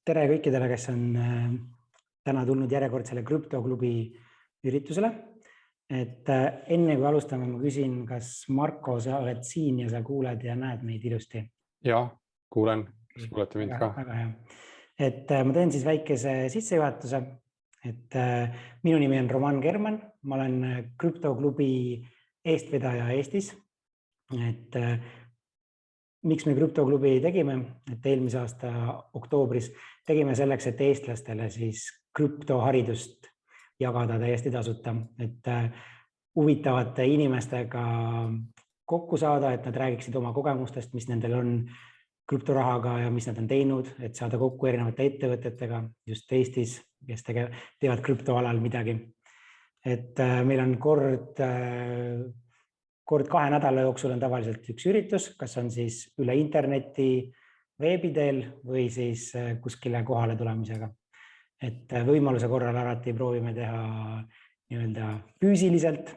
Tere kõikidele, kes on täna tulnud järjekordsele krüptoklubi üritusele. Enne kui alustame, ma küsin, kas Marko, sa oled siin ja sa kuuled ja näed meid ilusti? Jah, kuulen. Kas kuulete mind ka? Väga hea. Ma teen siis väikese sissejuhatuse. Minu nimi on Roman German. Ma olen krüptoklubi eestvedaja Eestis. Miks me krüptoklubi tegime? Eelmise aasta oktoobris tegime selleks, et eestlastele siis krüptoharidust jagada täiesti tasuta. Huvitavate inimestega kokku saada, et nad räägiksid oma kogemustest, mis nendel on krüptorahaga ja mis nad on teinud, et saada kokku erinevate ettevõtetega just Eestis, kes teevad krüptoalal midagi. Meil on kord 2 nädala jooksul on tavaliselt üks üritus, kas on siis üle interneti, veebiteel või siis kuskile kohale tulemisega. Võimaluse korral alati proovime teha füüsiliselt,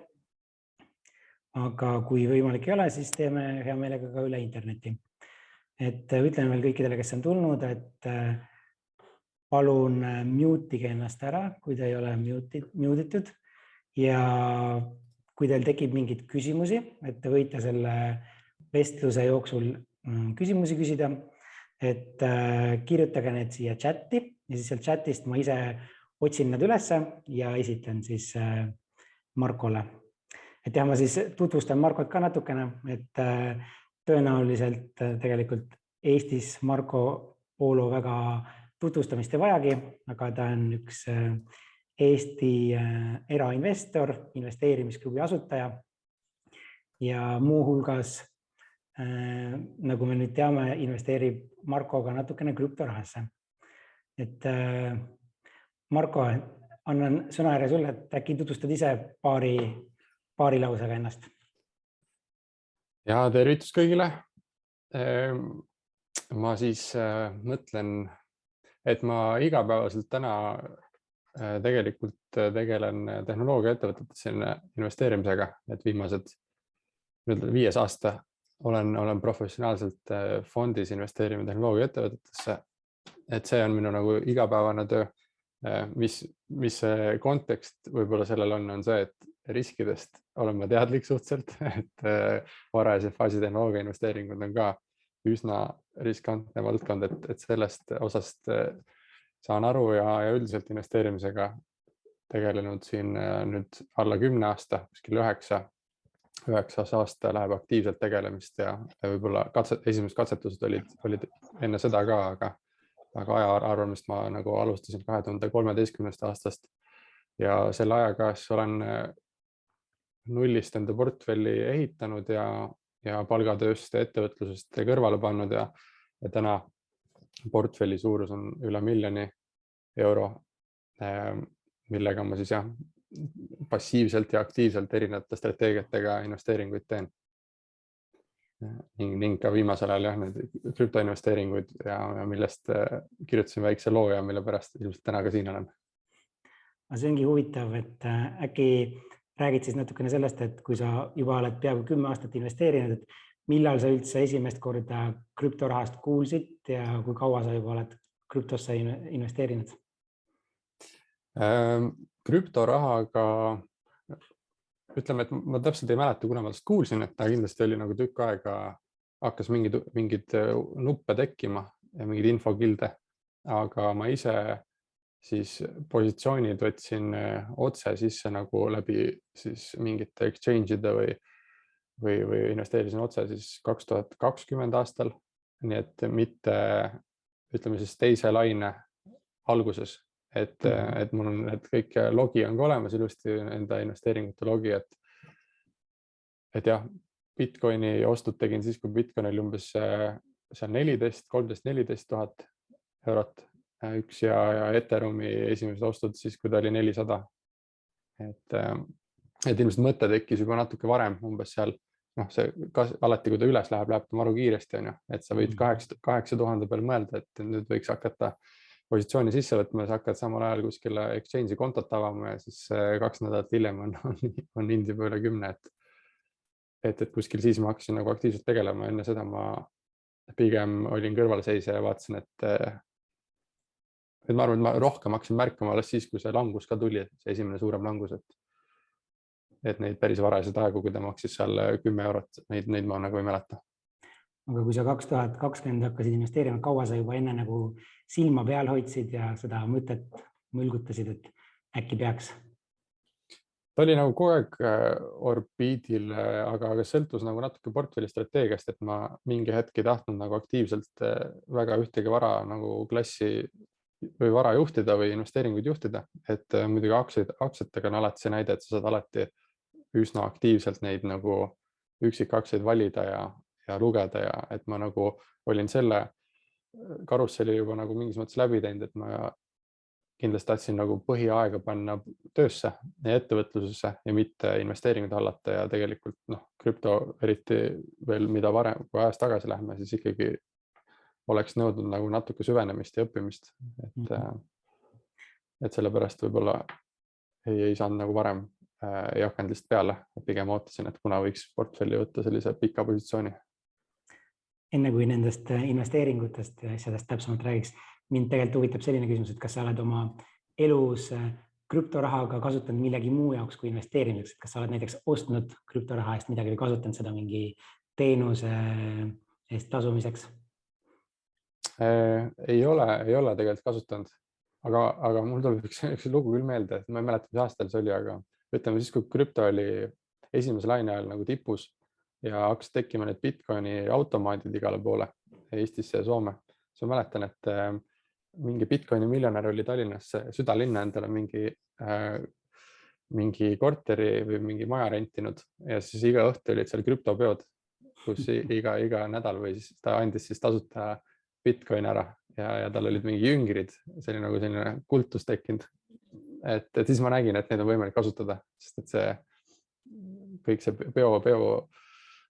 aga kui võimalik ei ole, siis teeme hea meelega ka üle interneti. Ütlen veel kõikidele, kes on tulnud, et palun mute'ige ennast ära, kui te ei ole mute'itud ja kui teil tekib mingid küsimusi, et te võite selle vestluse jooksul küsimusi küsida, et kirjutage need siia chati ja siis seal chatist ma ise otsin nad üles ja esitan siis Markole. Ma siis tutvustan Markot ka natukene, et tõenäoliselt tegelikult Eestis Marko Poolo väga tutvustamist ei vajagi, aga ta on üks Eesti erainvestor, investeerimisklubi asutaja ja muuhulgas, nagu me nüüd teame, investeerib Marko ka natukene krüptorahasse. Marko, annan sõnajärje sulle, et äkki tutvustad ise paari lausega ennast. Ja tervitus kõigile. Ma siis mõtlen, et ma igapäevaselt täna tegelikult tegelen tehnoloogiaettevõtetesse investeerimisega, et viimased 5 aasta olen professionaalselt fondis investeerima tehnoloogiaettevõtetesse. Et see on minu nagu igapäevane töö. Mis kontekst võib-olla sellel on see, et riskidest olen ma teadlik suhteliselt, et varajase faasi tehnoloogia investeeringud on ka üsna riskantne valdkond, et sellest osast saan aru ja üldiselt investeerimisega tegelenud siin nüüd alla 10 aasta, kuskil 9 aasta läheb aktiivselt tegelemist ja võib-olla esimesed katsetused olid enne seda ka, aga aja arvamist ma nagu alustasin 2013. aastast ja selle ajaga olen nullist enda portfelli ehitanud ja palgatööst ettevõtlusest kõrvale pannud ja täna portfelli suurus on üle 1 miljoni euro, millega ma siis passiivselt ja aktiivselt erinevate strateegiatega investeeringuid teen. Ning ka viimasel ajal need krüptoinvesteeringuid ja millest kirjutasin väikse loo ja mille pärast ilmselt täna ka siin olen. See ongi huvitav, et äkki räägid siis natukene sellest, et kui sa juba oled peaaegu 10 aastat investeerinud, et millal sa üldse esimest korda krüptorahast kuulsid ja kui kaua sa juba oled krüptosse investeerinud? Krüptorahaga ütleme, et ma täpselt ei mäleta, kuna ma tast kuulsin, et ta kindlasti oli nagu tükk aega, hakkas mingid nuppe tekkima ja mingid infokilde, aga ma ise siis positsioonid võtsin otse sisse nagu läbi siis mingite exchange'ide või investeerisin otse siis 2020 aastal, nii et mitte ütleme siis teise laine alguses. Et mul on kõik logi on ka olemas ilusti enda investeeringute logi, et jah, Bitcoini ostud tegin siis, kui Bitcoin oli umbes 13-14 000 eurot üks ja Etherumi esimesed ostud siis, kui ta oli 400. Et ilmselt mõte tekkis juba natuke varem, umbes seal, see alati, kui ta üles läheb ta maru kiiresti, et sa võid 8000 peal mõelda, et nüüd võiks hakata positsiooni sisse võtma ja sa hakkad samal ajal kuskile exchange'i kontot avama ja siis 2 nädalat hiljem on hind juba üle 10. Et kuskil siis ma hakkasin nagu aktiivselt tegelema. Enne seda ma pigem olin kõrvalseisja ja vaatasin, et ma arvan, et ma rohkem hakkasin märkama alles siis, kui see langus ka tuli, see esimene suurem langus, et neid päris varajaseid aegu, kui ta maksis seal 10 eurot, neid ma nagu ei mäleta. Aga kui sa 2020 hakkasid investeerima, kaua sa juba enne nagu silma peal hoidsid ja seda mõtet mõlgutasid, et äkki peaks? Ta oli nagu kogu aeg orbiidil, aga sõltus nagu natuke portfelli strateegiast, et ma mingi hetk ei tahtnud nagu aktiivselt väga ühtegi vara nagu klassi või vara juhtida või investeeringuid juhtida. Et muidugi aktsiatega on alati see näide, et sa saad alati üsna aktiivselt neid nagu üksikaktsiaid valida ja lugeda ja et ma nagu olin selle karusselli juba nagu mingis mõttes läbi teinud, et ma kindlasti tahtsin nagu põhiaega panna töösse ja ettevõtlusesse ja mitte investeeringuid hallata ja tegelikult krüpto eriti veel mida varem, kui ajas tagasi lähme, siis ikkagi oleks nõudnud nagu natuke süvenemist ja õppimist, et sellepärast võib-olla ei saanud nagu varem ei hakanud lihtsalt peale, pigem ootasin, et kuna võiks portfelli võtta sellise pika positsiooni. Enne kui nendest investeeringutest ja asjadest täpsemalt räägiks, mind tegelikult huvitab selline küsimus, et kas sa oled oma elus krüptorahaga kasutanud millegi muu jaoks kui investeerimiseks, et kas sa oled näiteks ostnud krüptoraha eest midagi või kasutanud seda mingi teenuse eest tasumiseks? Ei ole tegelikult kasutanud, aga mul tuleb üks lugu küll meelde, et ma ei mäleta, mis aastal see oli, aga ütleme siis, kui krüpto oli esimese laine ajal nagu tipus ja hakkas tekkima need Bitcoini automaadid igale poole Eestisse ja Soome. Ma mäletan, et mingi Bitcoini miljonär oli Tallinnas südalinna endale mingi korteri või mingi maja rentinud ja siis iga õhtu olid seal krüptopeod, kus iga nädal või siis ta andis siis tasuta Bitcoin ära ja tal olid mingi jüngrid, see oli nagu selline kultus tekkinud. Et siis ma nägin, et neid on võimalik kasutada, sest et see kõik see peo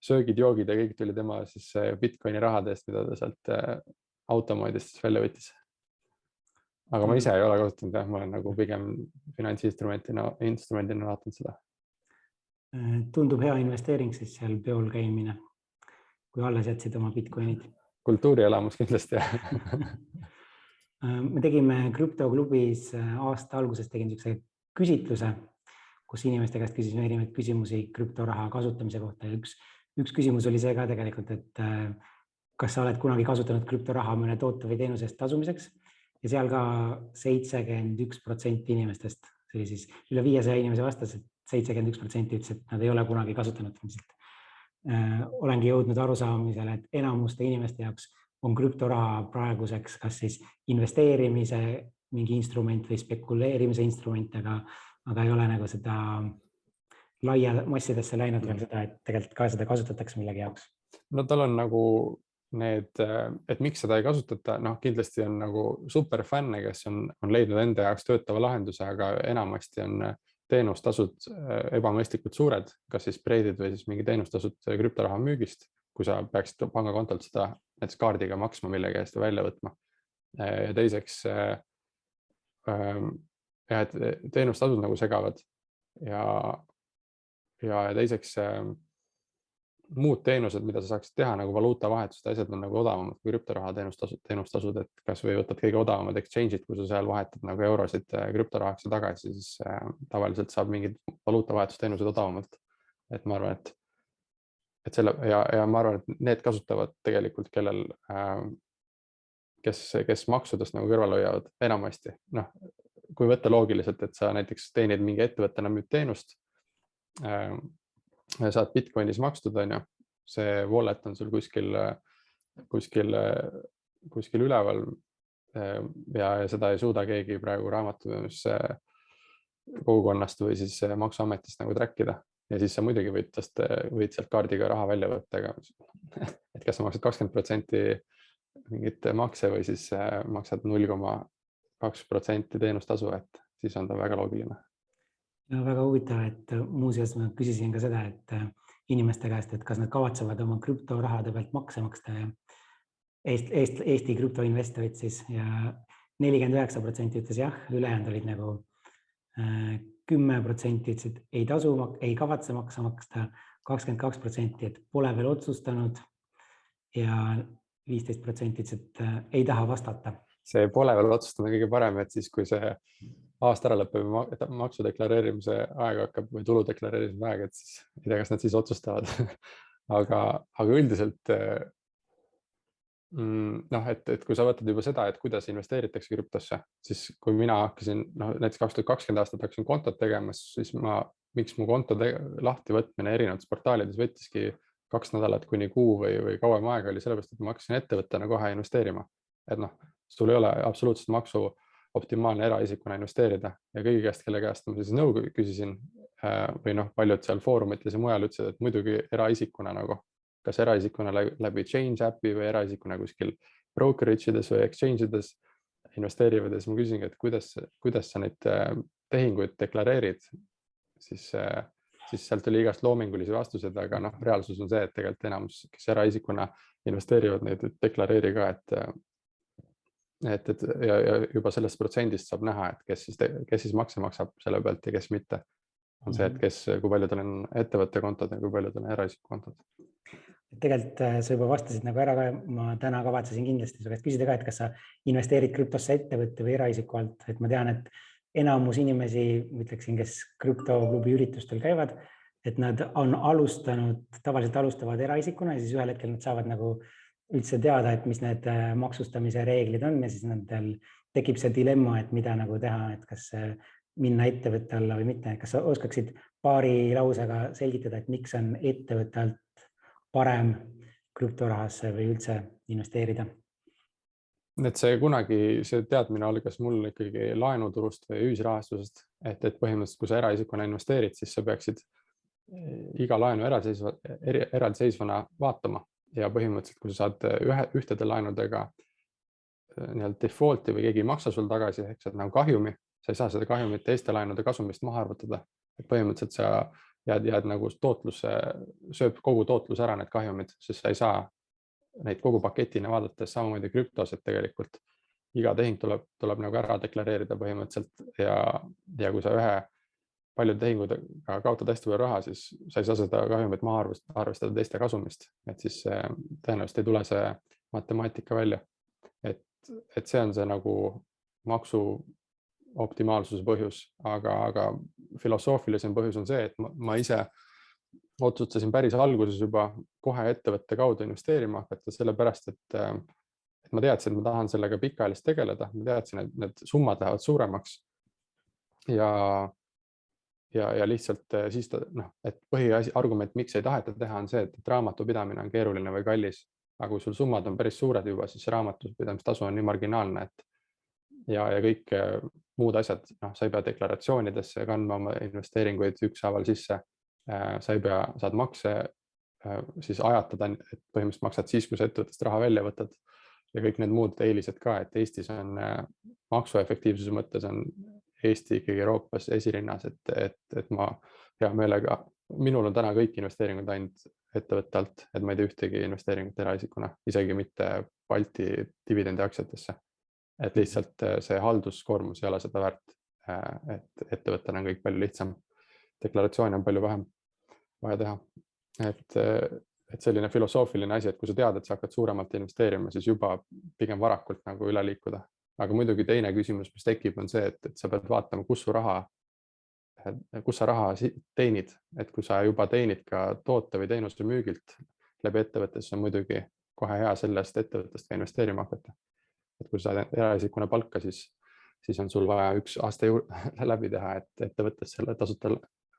söögid, joogid ja kõik tuli tema siis Bitcoini rahadest, mida ta sealt automaadist välja võttis. Aga ma ise ei ole kasutanud, ma olen nagu pigem finantsinstrumendina vaatanud seda. Tundub hea investeering siis seal peol käimine, kui alles jätsid oma Bitcoinid. Kultuurielamus kindlasti. Me tegime krüptoklubis aasta alguses niisuguse küsitluse, kus inimeste käest küsisime erinevaid küsimusi krüptoraha kasutamise kohta. Üks küsimus oli see ka tegelikult, et kas sa oled kunagi kasutanud krüptoraha mõne toote või teenuse eest tasumiseks ja seal ka 71% inimestest, see oli siis üle 500 inimese vastas, et 71% ütles, et nad ei ole kunagi kasutanud. Olengi jõudnud arusaamisele, et enamuste inimeste jaoks on krüptoraha praeguseks kas siis investeerimise mingi instrument või spekuleerimise instrument, aga ei ole nagu seda laia massidesse läinud veel seda, et tegelikult ka seda kasutatakse millegi jaoks. No tal on nagu need, et miks seda ei kasutata, kindlasti on nagu superfänne, kes on leidnud enda jaoks töötava lahenduse, aga enamasti on teenustasud ebamõistlikult suured, kas siis preidid või siis mingi teenustasud krüptoraha müügist, kui sa peaksid pangakontolt seda näiteks kaardiga maksma millegi eest välja võtma. Ja teiseks teenustasud nagu segavad ja teiseks muud teenused, mida sa saaksid teha nagu valuutavahetust, asjad on nagu odavamad kui krüptoraha teenustasud, et kas või võtad kõige odavamad exchange'id, kui sa seal vahetad nagu eurosid krüptorahaks ja tagasi, siis tavaliselt saab mingid valuutavahetusteenused odavamalt. Et ma arvan, et selle ja ma arvan, et need kasutavad tegelikult, kes maksudest nagu kõrval hoiavad enamasti. Kui võtta loogiliselt, et sa näiteks teenid mingi ettevõttena müüd teenust, saad Bitcoinis makstud, see wallet on sul kuskil üleval ja seda ei suuda keegi praegu raamatupidamise kogukonnast või siis maksuametist nagu trackida. Ja siis sa muidugi võid sealt kaardiga raha välja võtta, et kas sa maksad 20% mingit makse või siis maksad 0,2% teenustasu, et siis on ta väga loogiline. No, väga huvitav, et muuseas ma küsisin ka seda, et inimeste käest, et kas nad kavatsevad oma krüptorahade pealt makse maksta ja Eesti krüptoinvestorid siis ja 49% ütles jah, ülejäänud olid nagu 10% ütlesid ei kavatse maksa maksta, 22%, et pole veel otsustanud ja 15% ütles, et ei taha vastata. see pole veel otsustada kõige parem, et siis, kui see aasta ära lõpeb, maksu deklareerimise aeg hakkab või tulu deklareerimise aeg, et siis ei tea, kas nad siis otsustavad. aga üldiselt noh, et kui sa võtad juba seda, et kuidas investeeritakse krüptosse, siis kui mina hakkasin, näiteks 2020 aastat hakkasin kontot tegema, siis miks mu konto lahti võtmine erinevates portaalides võttiski 2 nädalat kuni kuu või kauem aega oli sellepärast, et ma hakkasin ettevõttena kohe investeerima. Et noh, sul ei ole absoluutselt maksu optimaalne eraisikuna investeerida ja kõigi käest, kelle käest ma siis nõu küsisin või noh, paljud seal foorumites ja mujal ütlesid, et muidugi eraisikuna nagu, kas eraisikuna läbi Change äpi või eraisikuna kuskil brokerage ides või exchange ides investeerivad ja siis ma küsingi, et kuidas sa neid tehinguid deklareerid, siis sealt oli igast loomingulisi vastuseid, aga noh, reaalsus on see, et tegelikult enamus, kes eraisikuna investeerivad, neid deklareeri ka, et ja juba sellest protsendist saab näha, et kes siis makse maksab selle pealt ja kes mitte. On see, et kui palju tal on ettevõtte kontod ja kui palju tal on eraisiku kontod. Tegelikult sa juba vastasid nagu ära ka, ma täna kavatsesin kindlasti su käest küsida ka, et kas sa investeerid krüptosse ettevõtte või eraisiku alt, et ma tean, et enamus inimesi, ütleksin, kes krüptoklubi üritustel käivad, et nad on tavaliselt alustavad eraisikuna ja siis ühel hetkel nad saavad nagu üldse teada, et mis need maksustamise reeglid on ja siis nendel tekib see dilemma, et mida nagu teha, et kas minna ettevõtte alla või mitte. Kas sa oskaksid paari lausega selgitada, et miks on ettevõtte alt parem krüptorahasse või üldse investeerida? Et see teadmine algas mul ikkagi laenuturust või ühisrahastusest, et põhimõtteliselt, kui sa eraisikuna investeerid, siis sa peaksid iga laenu eraldiseisvana vaatama ja põhimõtteliselt, kui sa saad ühtede laenudega default'i või keegi ei maksa sul tagasi, ehk sa nagu kahjumi, sa ei saa seda kahjumit teiste laenude kasumist maha arvutada. Et põhimõtteliselt sa jääd nagu sööb kogu tootlus ära need kahjumid, sest sa ei saa neid kogu paketina vaadates samamoodi krüptos, et tegelikult iga tehing tuleb nagu ära deklareerida põhimõtteliselt ja kui sa paljude tehingudega kaotad hästi palju raha, siis sa ei saa seda kahjumit maha arvestada teiste kasumist, et siis tõenäoliselt ei tule see matemaatika välja. Et see on see nagu maksu optimaalsuse põhjus, aga filosoofilisem põhjus on see, et ma ise otsustasin päris alguses juba kohe ettevõtte kaudu investeerima hakata, sellepärast, et ma teadsin, et ma tahan sellega pikaajalist tegeleda, ma teadsin, et need summad lähevad suuremaks ja lihtsalt siis et põhiargument, miks ei taheta teha, on see, et raamatupidamine on keeruline või kallis, aga kui sul summad on päris suured juba, siis raamatupidamistasu on nii marginaalne, ja kõik muud asjad, sa ei pea deklaratsioonidesse kandma oma investeeringuid ükshaaval sisse, saad makse siis ajatada, et põhimõtteliselt maksad siis, kui sa ettevõttest raha välja võtad ja kõik need muud eelised ka, et Eestis on maksuefektiivsuse mõttes on Eesti ikkagi Euroopas esirinnas, et ma hea meelega, minul on täna kõik investeeringud ainult ettevõtte alt, et ma ei tee ühtegi investeeringut eraisikuna, isegi mitte Balti dividendi aktsiatesse. Et lihtsalt see halduskoormus ei ole seda väärt, et ettevõttena on kõik palju lihtsam. Deklaratsiooni on palju vähem vaja teha. Et selline filosoofiline asi, et kui sa tead, et sa hakkad suuremalt investeerima, siis juba pigem varakult nagu üle liikuda. Aga muidugi teine küsimus, mis tekib, on see, et sa pead vaatama, kus sa raha teenid. Et kui sa juba teenid ka toote või teenuste müügilt läbi ettevõttes, on muidugi kohe hea sellest ettevõttest ka investeerima hakata. Et kui sa eraisikuna palka, siis on sul vaja üks aasta läbi teha, et ettevõttes selle tasuta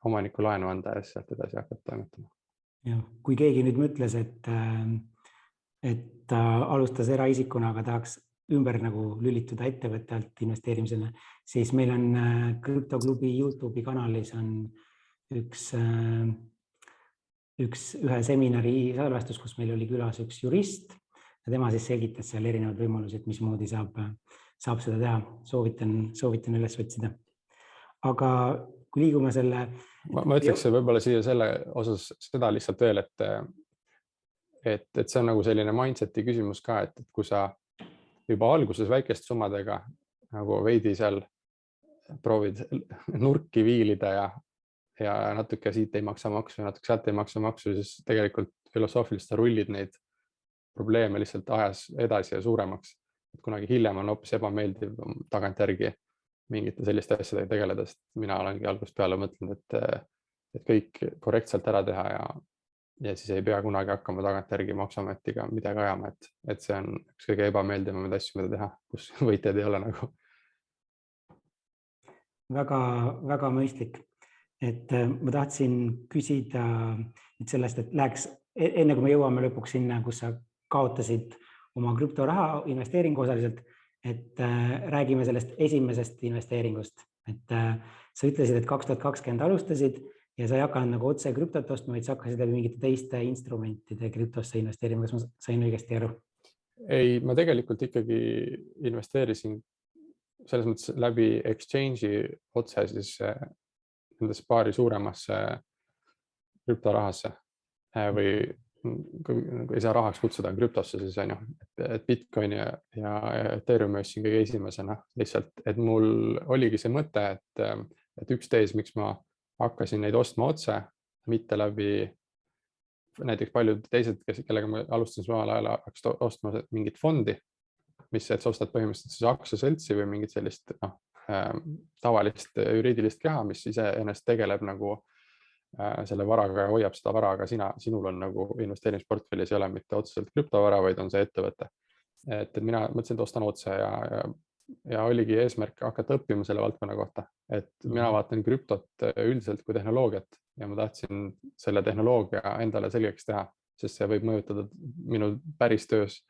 omaniku laenu anda ja sealt edasi hakata toimetama. Ja, kui keegi nüüd mõtles, et ta alustas eraisikuna, aga tahaks ümber nagu lülituda ettevõtte alt investeerimisele, siis meil on krüptoklubi YouTube'i kanalis on ühe seminari salvestus, kus meil oli külas üks jurist ja tema siis selgitas seal erinevad võimalused, mismoodi saab seda teha. Soovitan üles otsida. Aga kui liigume selle... Ma ütleks võib-olla siia selle osas seda lihtsalt veel, et see on nagu selline mindseti küsimus ka, et kui sa juba alguses väikest summadega nagu veidi seal proovid nurki viilida ja natuke siit ei maksa maksu, natuke sealt ei maksa maksu, siis tegelikult filosoofiliselt sa rullid neid probleeme lihtsalt ajas edasi ja suuremaks. kunagi hiljem on hoopis ebameeldiv tagantjärgi mingite selliste asjadega tegeleda, sest mina olengi algusest peale mõtlenud, et kõik korrektselt ära teha ja siis ei pea kunagi hakkama tagantjärgi Maksuametiga midagi ajama, et see on üks kõige ebameeldivamaid asju, mida teha, kus võitjad ei ole nagu. Väga mõistlik. Et ma tahtsin küsida sellest, et läheks, enne kui me jõuame lõpuks sinna, kus sa kaotasid oma krüptoraha investeeringu osaliselt, et räägime sellest esimesest investeeringust. Et sa ütlesid, et 2020 alustasid ja sa ei hakanud nagu otse krüptot ostma, vaid sa hakkasid läbi mingite teiste instrumentide krüptosse investeerima. Kas ma sain õigesti aru? Ei, ma tegelikult ikkagi investeerisin selles mõttes läbi exchange'i otse siis nendes paari suuremasse krüptorahasse või ei saa rahaks kutsuda krüptosse, siis on ju, et Bitcoin ja Ethereum ostsin kõige esimesena lihtsalt, et mul oligi see mõte, et üks tees, miks ma hakkasin neid ostma otse, mitte läbi näiteks paljud teised, kellega ma alustasin samal ajal, hakkasid ostma mingit fondi, mis sa ostad põhimõtteliselt siis aktsiaseltsi või mingit sellist tavalist juriidilist keha, mis ise ennast tegeleb nagu selle varaga ja hoiab seda vara, aga sinul on nagu investeerimisportfellis ei ole mitte otseselt krüptovara, vaid on see ettevõte. Et mina mõtlesin, et ostan otse ja oligi eesmärk hakata õppima selle valdkonna kohta. Et mina vaatan krüptot üldiselt kui tehnoloogiat ja ma tahtsin selle tehnoloogia endale selgeks teha, sest see võib mõjutada minu päris töös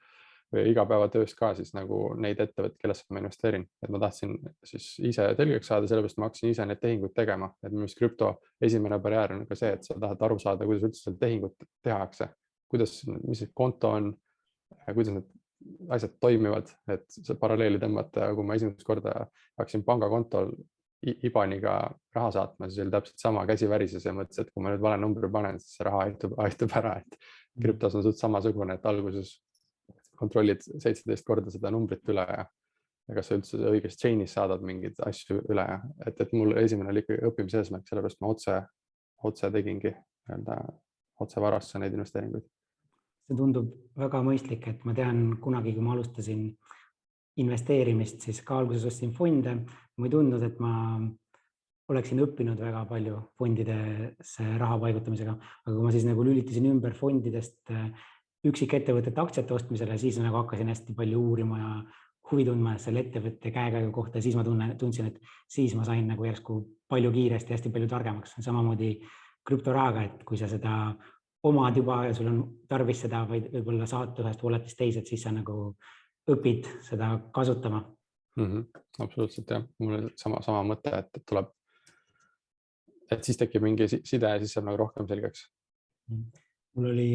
või igapäevatöös ka siis nagu neid ettevõtteid, kellesse ma investeerin. Et ma tahtsin siis ise selgeks saada, sellepärast ma hakkasin ise need tehinguid tegema. Et minu krüpto esimene barjäär on ka see, et sa tahad aru saada, kuidas üldse seal tehingut tehakse, mis see konto on, kuidas need asjad toimivad, et see paralleeli tõmmata. Kui ma esimest korda hakkasin pangakontol IBANiga raha saatma, siis oli täpselt sama, käsi värises ja mõtles, et kui ma nüüd vale numbri panen, siis see raha aitab ära, et krüptos on suht samasugune, et alguses kontrollid 17 korda seda numbrit üle ja kas sa üldse õigest chain'is saadad mingeid asju üle. Et mul esimene oli ikka õppimise eesmärk, sellepärast ma otse tegingi otse varasse neid investeeringuid. See tundub väga mõistlik, et ma tean kunagi, kui ma alustasin investeerimist, siis ka alguses ostsin fonde. Ma ei tundnud, et ma oleksin õppinud väga palju fondidesse raha paigutamisega, aga kui ma siis nagu lülitasin ümber fondidest üksikettevõtete aktsiate ostmisele, siis nagu hakkasin hästi palju uurima ja huvi tundma selle ettevõtte käekäigu kohta. Siis ma tundsin, et siis ma sain nagu järsku palju kiiresti, hästi palju targemaks. Samamoodi krüptorahaga, et kui sa seda omad juba ja sul on tarvis seda vaid võib-olla saata ühest walletist teised, siis sa nagu õpid seda kasutama. Absoluutselt jah. Mul oli sama mõte, et siis tekib mingi side ja siis saab nagu rohkem selgeks. Mul oli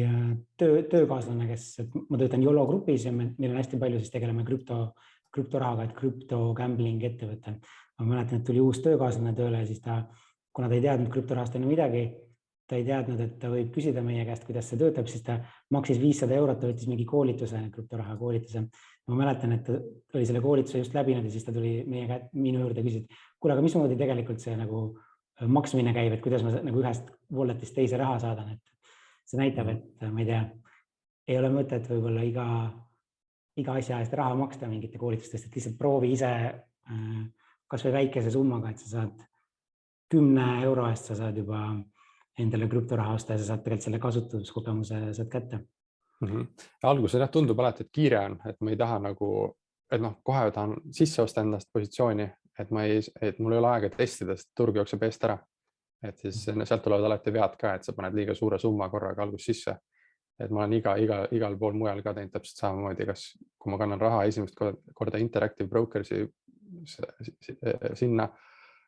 töökaaslane, ma töötan YOLO grupis ja meil on hästi palju, siis tegeleme krüptorahaga, et krüptogambling ettevõte. Ma mäletan, et tuli uus töökaaslane tööle ja siis kuna ta ei teadnud krüptorahast enne midagi, ta ei teadnud, et ta võib küsida meie käest, kuidas see töötab, siis ta maksis 500 €, ta võttis mingi koolituse, krüptoraha koolituse. Ma mäletan, et ta oli selle koolituse just läbinud ja siis ta tuli minu juurde ja küsis, kuule, aga mismoodi tegelikult see nagu maksmine käib, et kuidas ma nagu ühest walletist teise raha saadan, et see näitab, et ma ei tea, ei ole mõtet võib-olla iga asja eest raha maksta mingite koolitustest, et lihtsalt proovi ise kas või väikese summaga, et sa saad 10 € eest, sa saad juba endale krüptoraha osta ja sa saad tegelikult selle kasutuskogemuse saad kätte. Alguses tundub alati, et kiire on, et ma ei taha nagu, et kohe tahan sisse osta endast positsiooni, et mul ei ole aega testida, sest turg jookseb eest ära. Et siis sealt tulevad alati vead ka, et sa paned liiga suure summa korraga algus sisse. Et ma olen igal pool mujal ka teinud täpselt samamoodi, kui ma kannan raha esimest korda Interactive Brokersi sinna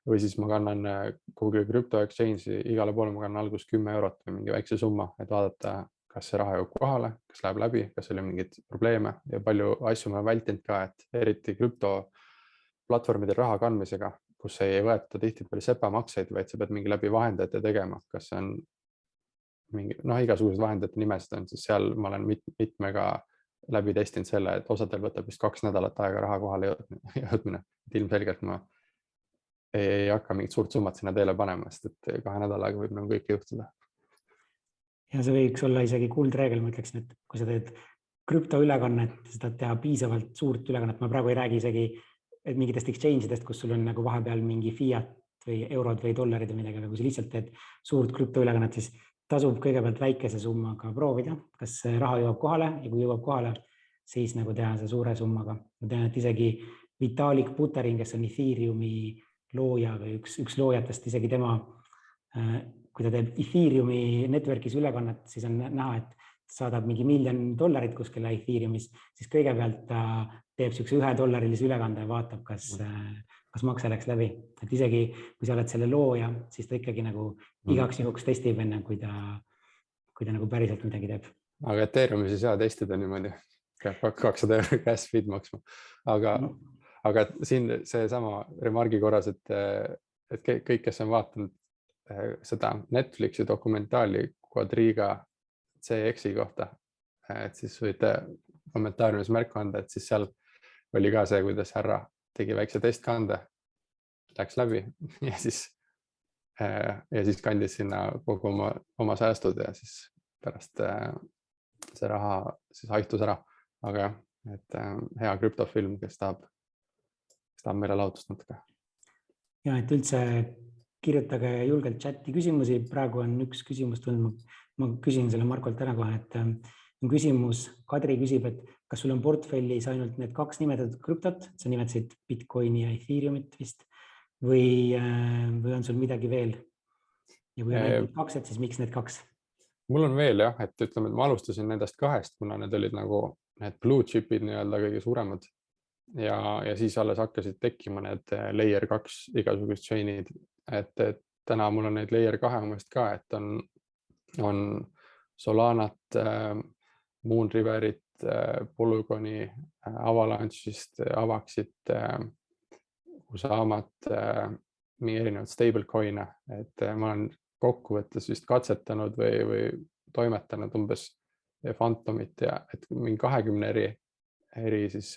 või siis ma kannan kuhugi Crypto Exchange'i, igale poole ma kannan algus 10 € või mingi väikse summa, et vaadata, kas see raha jõuab kohale, kas läheb läbi, kas oli mingeid probleeme ja palju asju ma olen vältinud ka, et eriti krüptoplatvormidel raha kandmisega, kus ei võeta tihtipeale SEPA makseid, vaid sa pead mingi läbi vahendajate tegema, kas see on mingi, igasugused vahendajate nimesid on, siis seal ma olen mitmega läbi testinud selle, et osadel võtab vist 2 nädalat aega raha kohale jõudmine. Ilmselgelt ma ei hakka mingit suurt summat sinna teele panema, sest et 2 nädalaga võib nagu kõik juhtuda. Ja see võiks olla isegi kuldreegel, ma ütleksin, et kui sa teed krüptoülekannet, sa tahad teha piisavalt suurt ülekannet, ma praegu ei räägi isegi mingitest exchange idest, kus sul on nagu vahepeal mingi fiat või eurod või dollarid või midagi, aga kui sa lihtsalt teed suurt krüptoülekannet, siis tasub kõigepealt väikese summaga proovida, kas see raha jõuab kohale ja kui jõuab kohale, siis nagu teha see suure summaga. Ma tean, et isegi Vitalik Buterin, kes on Ethereumi looja või üks loojatest, isegi tema, kui ta teeb Ethereumi network'is ülekannet, siis on näha, et saadab mingi $1 miljon kuskile Ethereum'is, siis kõigepealt ta teeb siukse $1 ülekande ja vaatab, kas makse läks läbi. Et isegi kui sa oled selle looja, siis ta ikkagi nagu igaks juhuks testib enne, kui ta nagu päriselt midagi teeb. Aga Ethereumis ei saa testida niimoodi. 200 € gas feed maksma. Aga siin see sama remargi korras, et kõik, kes on vaatanud seda Netflixi dokumentaali Quadriga CX-i kohta, et siis võite kommentaariumis märku anda, et siis seal oli ka see, kuidas härra tegi väikse testkande, läks läbi ja siis kandis sinna kogu oma säästud ja siis pärast see raha siis haihtus ära. Aga jah, et hea krüptofilm, kes tahab meile lahutust natuke. Ja, et üldse kirjutage julgelt chati küsimusi. Praegu on üks küsimus tulnud. Ma küsin selle Markolt ära kohe, et on küsimus. Kadri küsib, et kas sul on portfellis ainult need 2 nimetatud krüptot, sa nimetasid Bitcoini ja Ethereumit vist, või on sul midagi veel? Ja kui on ainult 2, siis miks need 2? Mul on veel jah, et ütleme, et ma alustasin nendest 2, kuna need olid nagu need blue chipid nii-öelda kõige suuremad ja siis alles hakkasid tekkima need layer 2 igasugused chain'id, et täna mul on neid layer 2 omast ka, et on Solanat, Moonriverit, Polygoni, Avalanche'ist, Avaxit, Usamat, erinevad stablecoin'e, et ma olen kokkuvõttes vist katsetanud või toimetanud umbes Phantomit ja et mingi 20 eri siis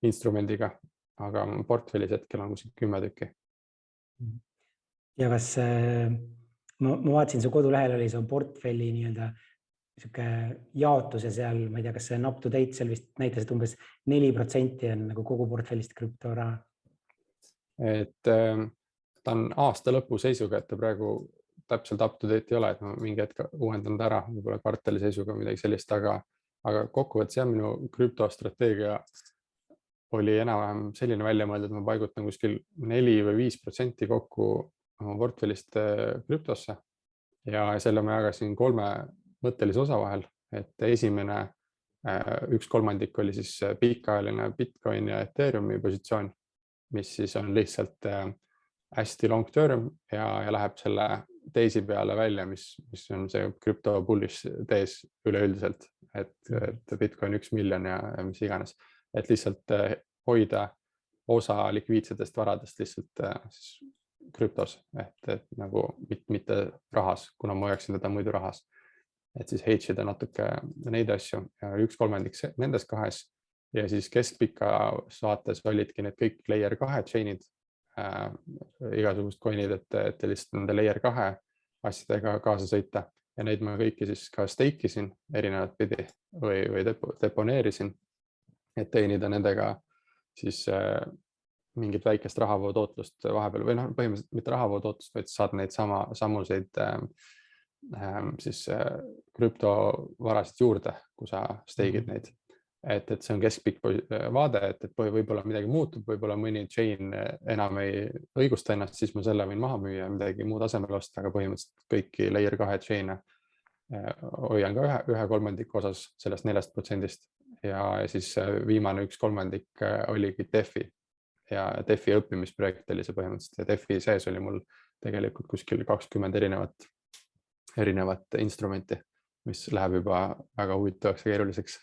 instrumendiga, aga portfellis hetkel on kuskil 10 tükki. Ja kas ma vaatasin, su kodulehel oli su portfelli nii-öelda siuke jaotus ja seal, ma ei tea, kas see on up to date, seal vist näitas, et umbes 4% on nagu kogu portfellist krüptoraha. Et ta on aasta lõpu seisuga, et ta praegu täpselt up to date ei ole, et ma mingi hetk uuendanud ära, võib-olla kvartali seisuga midagi sellist, aga kokkuvõttes jah, minu krüptostrateegia oli enam-vähem selline välja mõeldud, et ma paigutan kuskil 4 või 5% kokku oma portfellist krüptosse ja selle ma jagasin 3 mõttelise osa vahel, et esimene 1/3 oli siis pikaajaline Bitcoin ja Ethereumi positsioon, mis siis on lihtsalt hästi long term ja läheb selle teisi peale välja, mis on see krüpto bullish tees üleüldiselt, et Bitcoin 1 miljon ja mis iganes, et lihtsalt hoida osa likviidsetest varadest lihtsalt krüptos, et nagu mitte rahas, kuna ma hoiaksin teda muidu rahas, et siis hedge'ida natuke neid asju ja 1/3 nendes 2 ja siis keskpikas vaates olidki need kõik layer 2 chain'id, igasugust coin'id, et lihtsalt nende layer 2 asjadega kaasa sõita ja neid ma kõiki siis ka steikisin erinevat pidi või deponeerisin, et teenida nendega siis mingit väikest rahavootootust vahepeal või põhimõtteliselt mitte rahavootootust, vaid saad neid samuseid siis krüptovarasid juurde, kui sa steigid neid. Et see on keskpikk vaade, et võib-olla midagi muutub, võib-olla mõni chain enam ei õigusta ennast, siis ma selle võin maha müüa ja midagi muud asemel osta, aga põhimõtteliselt kõiki layer 2 chain'e hoian ka 1/3 osas sellest 4% ja siis viimane 1/3 oligi DeFi ja DeFi õppimisprojekt oli see põhimõtteliselt ja DeFi sees oli mul tegelikult kuskil 20 erinevat instrumenti, mis läheb juba väga huvitavaks ja keeruliseks.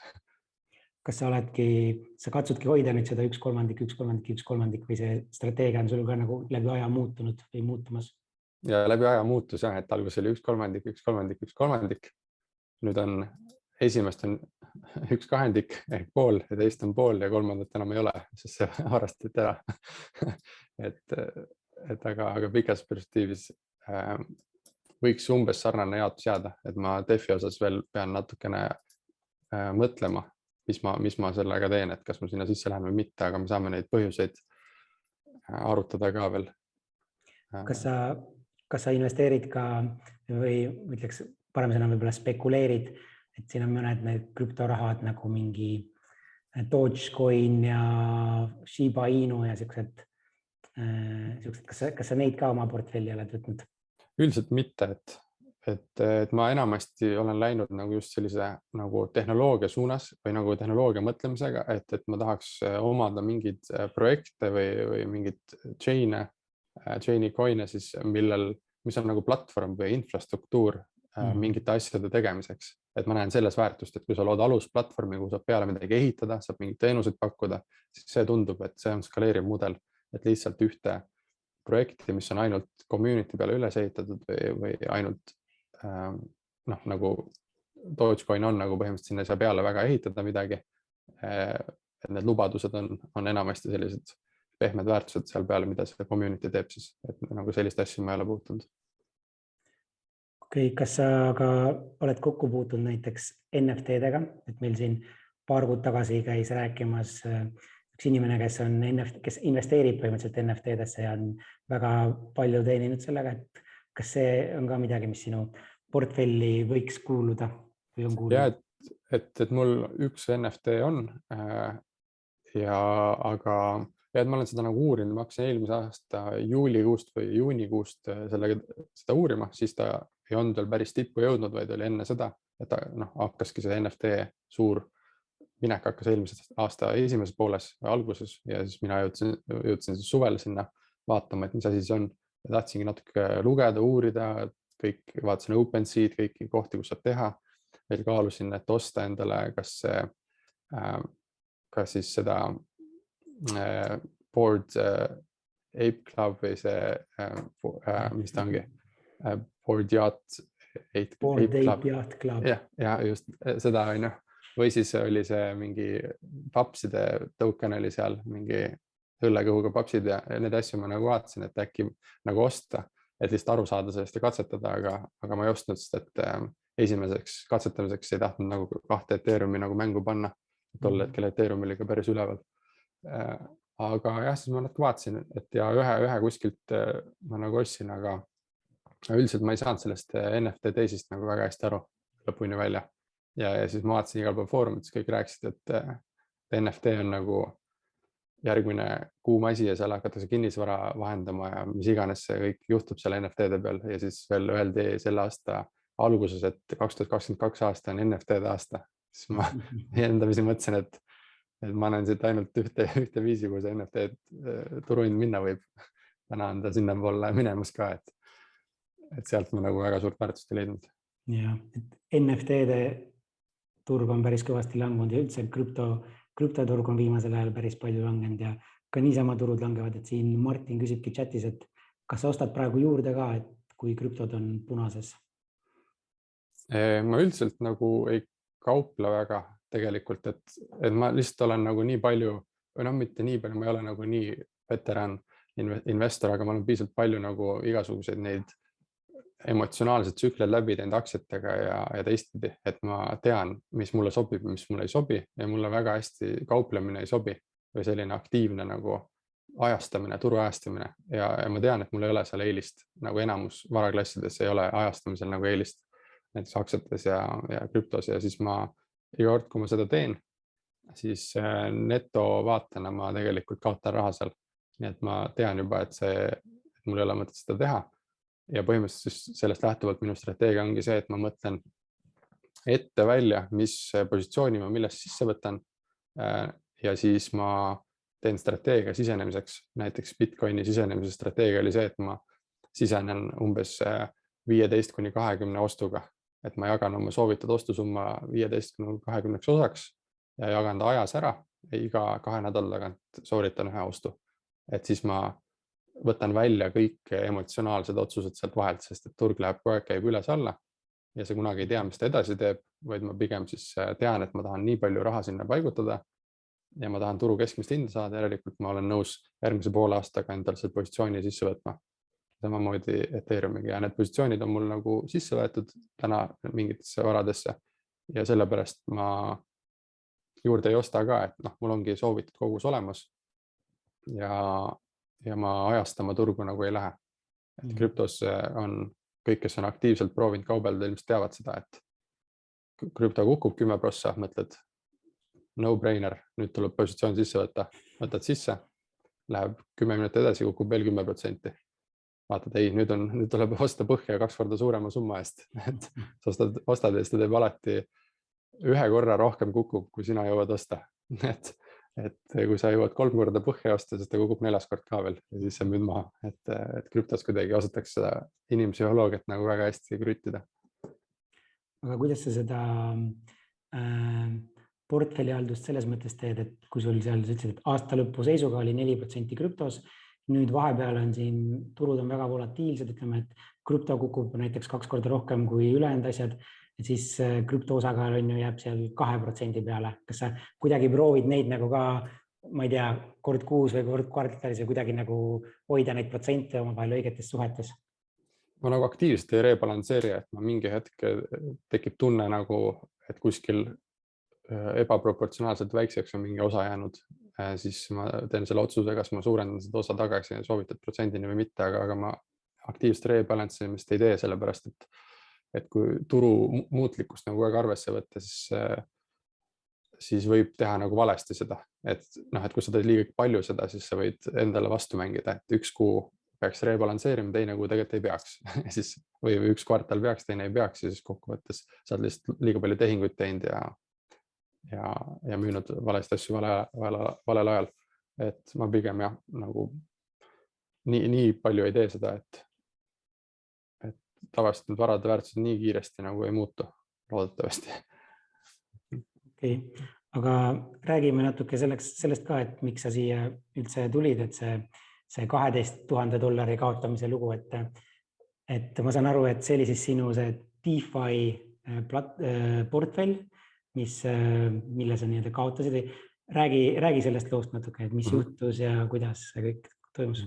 Kas sa katsudki hoida nüüd seda 1/3 või see strateegia on sul ka nagu läbi aja muutunud või muutumas? Ja läbi aja muutus jah, et alguses oli 1/3. Nüüd on esimest on 1/2 ehk pool ja teist on pool ja kolmandat enam ei ole, sest see harrastati ära. et aga pikas perspektiivis võiks umbes sarnane jaotus jääda, et ma DeFi osas veel pean natukene mõtlema, mis ma sellega teen, et kas ma sinna sisse lähen või mitte, aga me saame neid põhjuseid arutada ka veel. Kas sa investeerid ka või ütleks parem sõna võib-olla spekuleerid, et siin on mõned need krüptorahad nagu mingi Dogecoin ja Shiba Inu ja siuksed, kas sa neid ka oma portfelli oled võtnud? Üldiselt mitte, et ma enamasti olen läinud nagu just sellise nagu tehnoloogia suunas või nagu tehnoloogia mõtlemisega, et ma tahaks omada mingeid projekte või mingid chain'i coin'e siis, mis on nagu platvorm või infrastruktuur mingite asjade tegemiseks. Et ma näen selles väärtust, et kui sa lood alusplatvormi, kuhu saab peale midagi ehitada, saab mingeid teenuseid pakkuda, siis see tundub, et see on skaleeriv mudel, et lihtsalt ühte projekti, mis on ainult community peale üles ehitatud või ainult nagu Dogecoin on nagu põhimõtteliselt sinna ei saa peale väga ehitada midagi. Et need lubadused on enamasti sellised pehmed väärtused seal peale, mida see community teeb siis, et nagu sellist asju ma ei ole puutunud. Okei, kas sa ka oled kokku puutunud näiteks NFT-dega, et meil siin paar kuud tagasi käis rääkimas üks inimene, kes investeerib põhimõtteliselt NFT-desse ja on väga palju teeninud sellega, et kas see on ka midagi, mis sinu portfelli võiks kuuluda või on kuulunud? Ja, et mul üks NFT on, aga ma olen seda nagu uurinud, ma hakkasin eelmise aasta juulikuust või juunikuust seda uurima, siis ta ei olnud veel päris tippu jõudnud, vaid oli enne seda, et hakkaski see NFT suur minek hakkas eelmise aasta esimeses pooles või alguses ja siis mina jõudsin siis suvel sinna vaatama, et mis asi see on ja tahtsingi natuke lugeda, uurida, vaatasin OpenSea'd, kõiki kohti, kus saab teha. Veel kaalusin, et osta endale kas siis seda Bored Ape Club või see, mis ta ongi, Bored Yacht Club. Ja just seda on ju. Või siis oli see mingi papside token oli seal, mingi õllekõhuga papsid ja need asju ma nagu vaatasin, et äkki nagu osta, et lihtsalt aru saada sellest ja katsetada, aga ma ei ostnud, sest et esimeseks katsetamiseks ei tahtnud nagu 2 Ethereumi nagu mängu panna. Tol hetkel Ethereum oli ka päris üleval. Aga jah, siis ma natuke vaatasin, et ja ühe kuskilt ma nagu ostsin, aga üldiselt ma ei saanud sellest NFT teisist nagu väga hästi aru lõpuni välja. Ja siis ma vaatasin igal pool foorumites, kõik rääkisid, et NFT on nagu järgmine kuum asi ja seal hakatakse kinnisvara vahendama ja mis iganes see kõik juhtub seal NFT-de peal ja siis veel öeldi selle aasta alguses, et 2022 aasta on NFT-de aasta. Siis ma endamisi mõtlesin, et ma näen siit ainult ühte viisi, kui see NFT turuhind minna võib. Täna on ta sinna poole minemas ka, et sealt ma nagu väga suurt väärtust ei leidnud. Ja, et NFT-de turg on päris kõvasti langunud ja üldse krüptoturg on viimasel ajal päris palju langenud ja ka niisama turud langevad, et siin Martin küsibki chatis, et kas sa ostad praegu juurde ka, et kui krüptod on punases? Ma üldiselt nagu ei kauple väga tegelikult, et ma lihtsalt olen nagu nii palju, või mitte nii palju, ma ei ole nagu nii veteran investor, aga ma olen piisavalt palju nagu igasuguseid neid emotsionaalsed tsükleid läbi teinud aktsiatega ja teistpidi, et ma tean, mis mulle sobib, mis mulle ei sobi ja mulle väga hästi kauplemine ei sobi või selline aktiivne nagu ajastamine, turu ajastamine ja ma tean, et mul ei ole seal eelist, nagu enamus varaklassides ei ole ajastamisel nagu eelist näiteks aktsiates ja krüptos ja siis ma iga kord, kui ma seda teen, siis netovaatena ma tegelikult kaotan raha seal. Nii et ma tean juba, et mul ei ole mõtet seda teha. Ja põhimõtteliselt sellest lähtuvalt minu strateegia ongi see, et ma mõtlen ette välja, mis positsiooni ma millest sisse võtan ja siis ma teen strateegia sisenemiseks. Näiteks Bitcoini sisenemise strateegia oli see, et ma sisenen umbes 15-20 ostuga, et ma jagan oma soovitud ostusumma 15-20 osaks ja jagan ta ajas ära ja iga 2 nädala tagant sooritan ühe ostu. Et siis ma võtan välja kõik emotsionaalsed otsused sealt vahelt, sest et turg läheb kogu aeg, käib üles alla ja see kunagi ei tea, mis ta edasi teeb, vaid ma pigem siis tean, et ma tahan nii palju raha sinna paigutada ja ma tahan turu keskmist hinda saada, järelikult ma olen nõus järgmise poole aastaga endal selle positsiooni sisse võtma. Samamoodi Ethereumiga ja need positsioonid on mul nagu sisse võetud täna mingitesse varadesse ja sellepärast ma juurde ei osta ka, et noh, mul ongi soovitud kogus olemas ja ma ajastama turgu nagu ei lähe. Et krüptos on kõik, kes on aktiivselt proovinud kaubelda, ilmselt teavad seda, et krüpto kukub 10%, mõtled no brainer, nüüd tuleb positsioon sisse võtta, võtad sisse, läheb 10 minutit edasi, kukub veel 10%. Vaatad, ei, nüüd tuleb osta põhja 2 korda suurema summa eest, et sa ostad ja seda teeb alati 1 korra rohkem kukub, kui sina jõuad osta. Et kui sa jõuad 3 korda põhja osta, siis ta kukub 4. kord ka veel ja siis sa müüd maha, et krüptos kuidagi osatakse seda inimpsühholoogiat nagu väga hästi krüttida. Aga kuidas sa seda portfellihaldust selles mõttes teed, et kui sul seal sa ütlesid, et aasta lõpu seisuga oli 4% krüptos, nüüd vahepeal on siin turud on väga volatiilsed, ütleme, et krüpto kukub näiteks 2 korda rohkem kui ülejäänud asjad, et siis krüpto osakaal on ju jääb seal 2% peale. Kas sa kuidagi proovid neid nagu ka, ma ei tea, kord kuus või kord kvartalis või kuidagi nagu hoida neid protsente omavahel õigetes suhetes? Ma nagu aktiivselt ei rebalansseeri, et ma mingi hetk tekib tunne nagu, et kuskil ebaproportsionaalselt väikseks on mingi osa jäänud, siis ma teen selle otsuse, kas ma suurendan seda osa tagasi ja soovitud protsendini või mitte, aga ma aktiivselt rebalansseerimist ei tee, sellepärast et kui turu muutlikkust nagu väga arvesse võtta, siis võib teha nagu valesti seda, et kui sa teed liiga palju seda, siis sa võid endale vastu mängida, et 1 kuu peaks rebalansseerima, teine kuu tegelikult ei peaks siis, või 1 kvartal peaks, teine ei peaks ja siis kokkuvõttes sa oled lihtsalt liiga palju tehinguid teinud ja müünud valesti asju valel ajal. Et ma pigem jah, nagu nii palju ei tee seda, et tavaliselt need varade väärtused nii kiiresti nagu ei muutu, loodetavasti. Okei, aga räägime natuke sellest ka, et miks sa siia üldse tulid, et see $12,000 kaotamise lugu, et ma saan aru, et see oli siis sinu see DeFi portfell, mille sa nii-öelda kaotasid. Räägi sellest loost natuke, et mis juhtus ja kuidas see kõik toimus.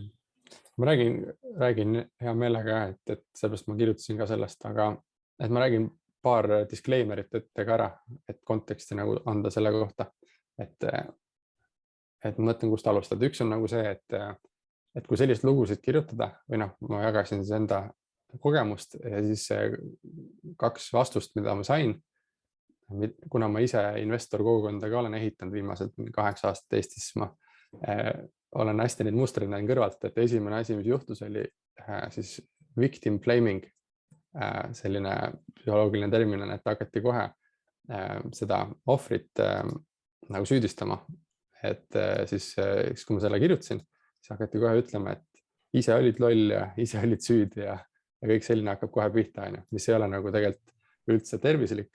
Ma räägin hea meelega, et sellepärast ma kirjutasin ka sellest, aga et ma räägin paar disclaimerit ette ka ära, et konteksti nagu anda selle kohta, et ma mõtlen, kust alustada. Üks on nagu see, et kui sellist lugusid kirjutada või ma jagasin siis enda kogemust ja siis 2 vastust, mida ma sain, kuna ma ise investor kogukonda ka olen ehitanud viimased 8 aastat Eestis, ma olen hästi neid mustreid näinud kõrvalt, et esimene asi, mis juhtus, oli siis victim blaming, selline psühholoogiline termin, et hakati kohe seda ohvrit nagu süüdistama. Et siis kui ma selle kirjutasin, siis hakati kohe ütlema, et ise olid loll ja ise olid süüdi ja kõik selline hakkab kohe pihta, mis ei ole nagu tegelikult üldse tervislik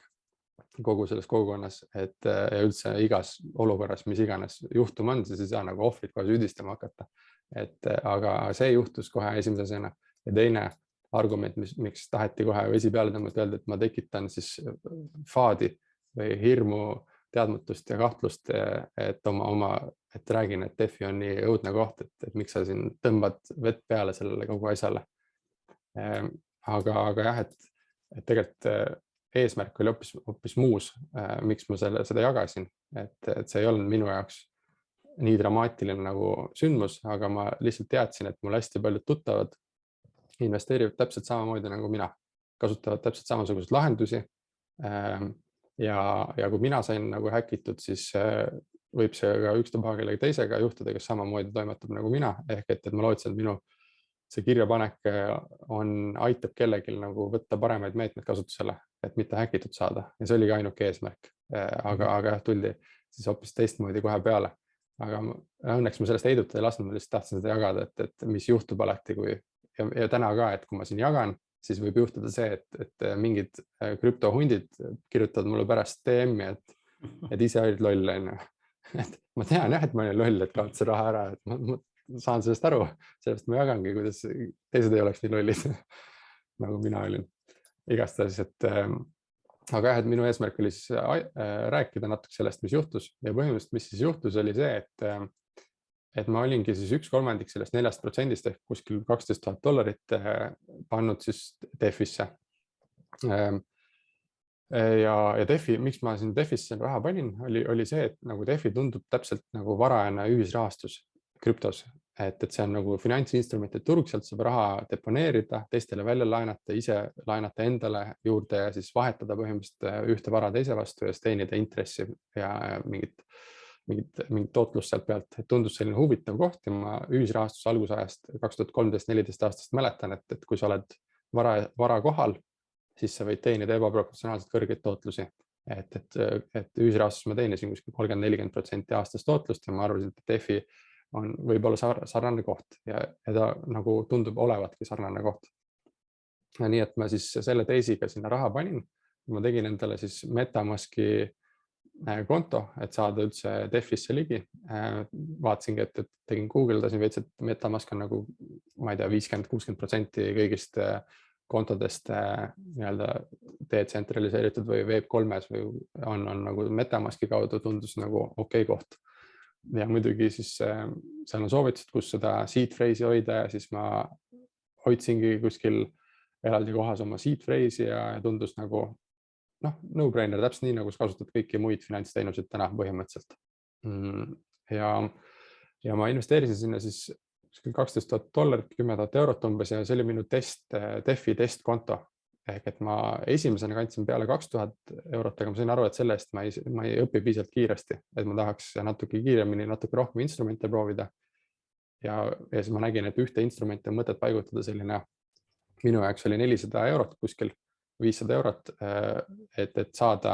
kogu selles kogukonnas, et ja üldse igas olukorras, mis iganes juhtum on, siis ei saa nagu ohvrit kohe süüdistama hakata. Aga see juhtus kohe esimese asjana ja teine argument, miks taheti kohe vesi peale tõmmata, öelda, et ma tekitan siis faadi või hirmu, teadmatust ja kahtlust, et räägin, et DeFi on nii õudne koht, et miks sa siin tõmbad vett peale sellele kogu asjale. Aga jah, et tegelikult eesmärk oli hoopis muus, miks ma seda jagasin, et see ei olnud minu jaoks nii dramaatiline nagu sündmus, aga ma lihtsalt teadsin, et mul hästi paljud tuttavad investeerivad täpselt samamoodi nagu mina, kasutavad täpselt samasuguseid lahendusi. Ja kui mina sain nagu häkitud, siis võib see ka ükstapuha kellegi teisega juhtuda, kes samamoodi toimetab nagu mina, ehk et ma lootsin, et minu see kirjapanek aitab kellelgi nagu võtta paremaid meetmeid kasutusele, et mitte häkitud saada. Ja see oli ka ainuke eesmärk, aga tuldi siis hoopis teistmoodi kohe peale. Aga õnneks ma sellest heidutada ei lasknud, ma lihtsalt tahtsin seda jagada, et mis juhtub alati, ja täna ka, et kui ma siin jagan, siis võib juhtuda see, et mingid krüptohundid kirjutavad mulle pärast DM-i, et ise olid loll. Et ma tean jah, et ma olin loll, et kaotasin raha ära, et ma saan sellest aru, sellest ma jagangi, kuidas teised ei oleks nii lollid, nagu mina olin. Igastahes, aga jah, et minu eesmärk oli siis rääkida natuke sellest, mis juhtus ja põhimõtteliselt, mis siis juhtus, oli see, et ma olingi siis 1/3 sellest 4% ehk kuskil $12,000 pannud siis DeFisse. ja DeFi, miks ma siin DeFisse raha panin, oli see, et nagu DeFi tundub täpselt nagu varajane ühisrahastus krüptos, et see on nagu finantsinstrumentide turg, sealt saab raha deponeerida, teistele välja laenata, ise laenata endale juurde ja siis vahetada põhimõtteliselt ühte vara teise vastu ja siis teenida intressi ja mingit tootlust sealt pealt. Tundus selline huvitav koht ja ma ühisrahastuse algusajast 2013-14 aastast mäletan, et kui sa oled vara kohal, siis sa võid teenida ebaproportsionaalselt kõrgeid tootlusi. Et ühisrahastus ma teenisin kuskil 30-40% aastast tootlust ja ma arvasin, et DeFi on võib-olla sarnane koht ja ta nagu tundub olevatki sarnane koht. Ja nii, et ma siis selle teisiga sinna raha panin. Ma tegin endale siis MetaMaski konto, et saada üldse DeFisse ligi. Vaatasingi, et tegin Googledasin veits, et MetaMask on nagu, ma ei tea, 50-60% kõigist kontodest nii-öelda detsentraliseeritud või Web3-s või on nagu MetaMaski kaudu tundus nagu okei koht. Ja muidugi siis seal on soovitused, kus seda seed phrase'i hoida ja siis ma hoidsingi kuskil eraldi kohas oma seed phrase'i ja tundus nagu no-brainer, täpselt nii, nagu sa kasutad kõiki muid finantsteenuseid täna põhimõtteliselt. Ja ma investeerisin sinna siis $12,000, $10,000 umbes ja see oli minu DeFi testkonto. Ehk et ma esimesena kandsin peale €2,000, aga ma sain aru, et selle eest ma ei õpi piisavalt kiiresti, et ma tahaks natuke kiiremini, natuke rohkem instrumente proovida. Ja siis ma nägin, et ühte instrumente on mõtet paigutada selline, minu jaoks oli €400 kuskil, €500, et saada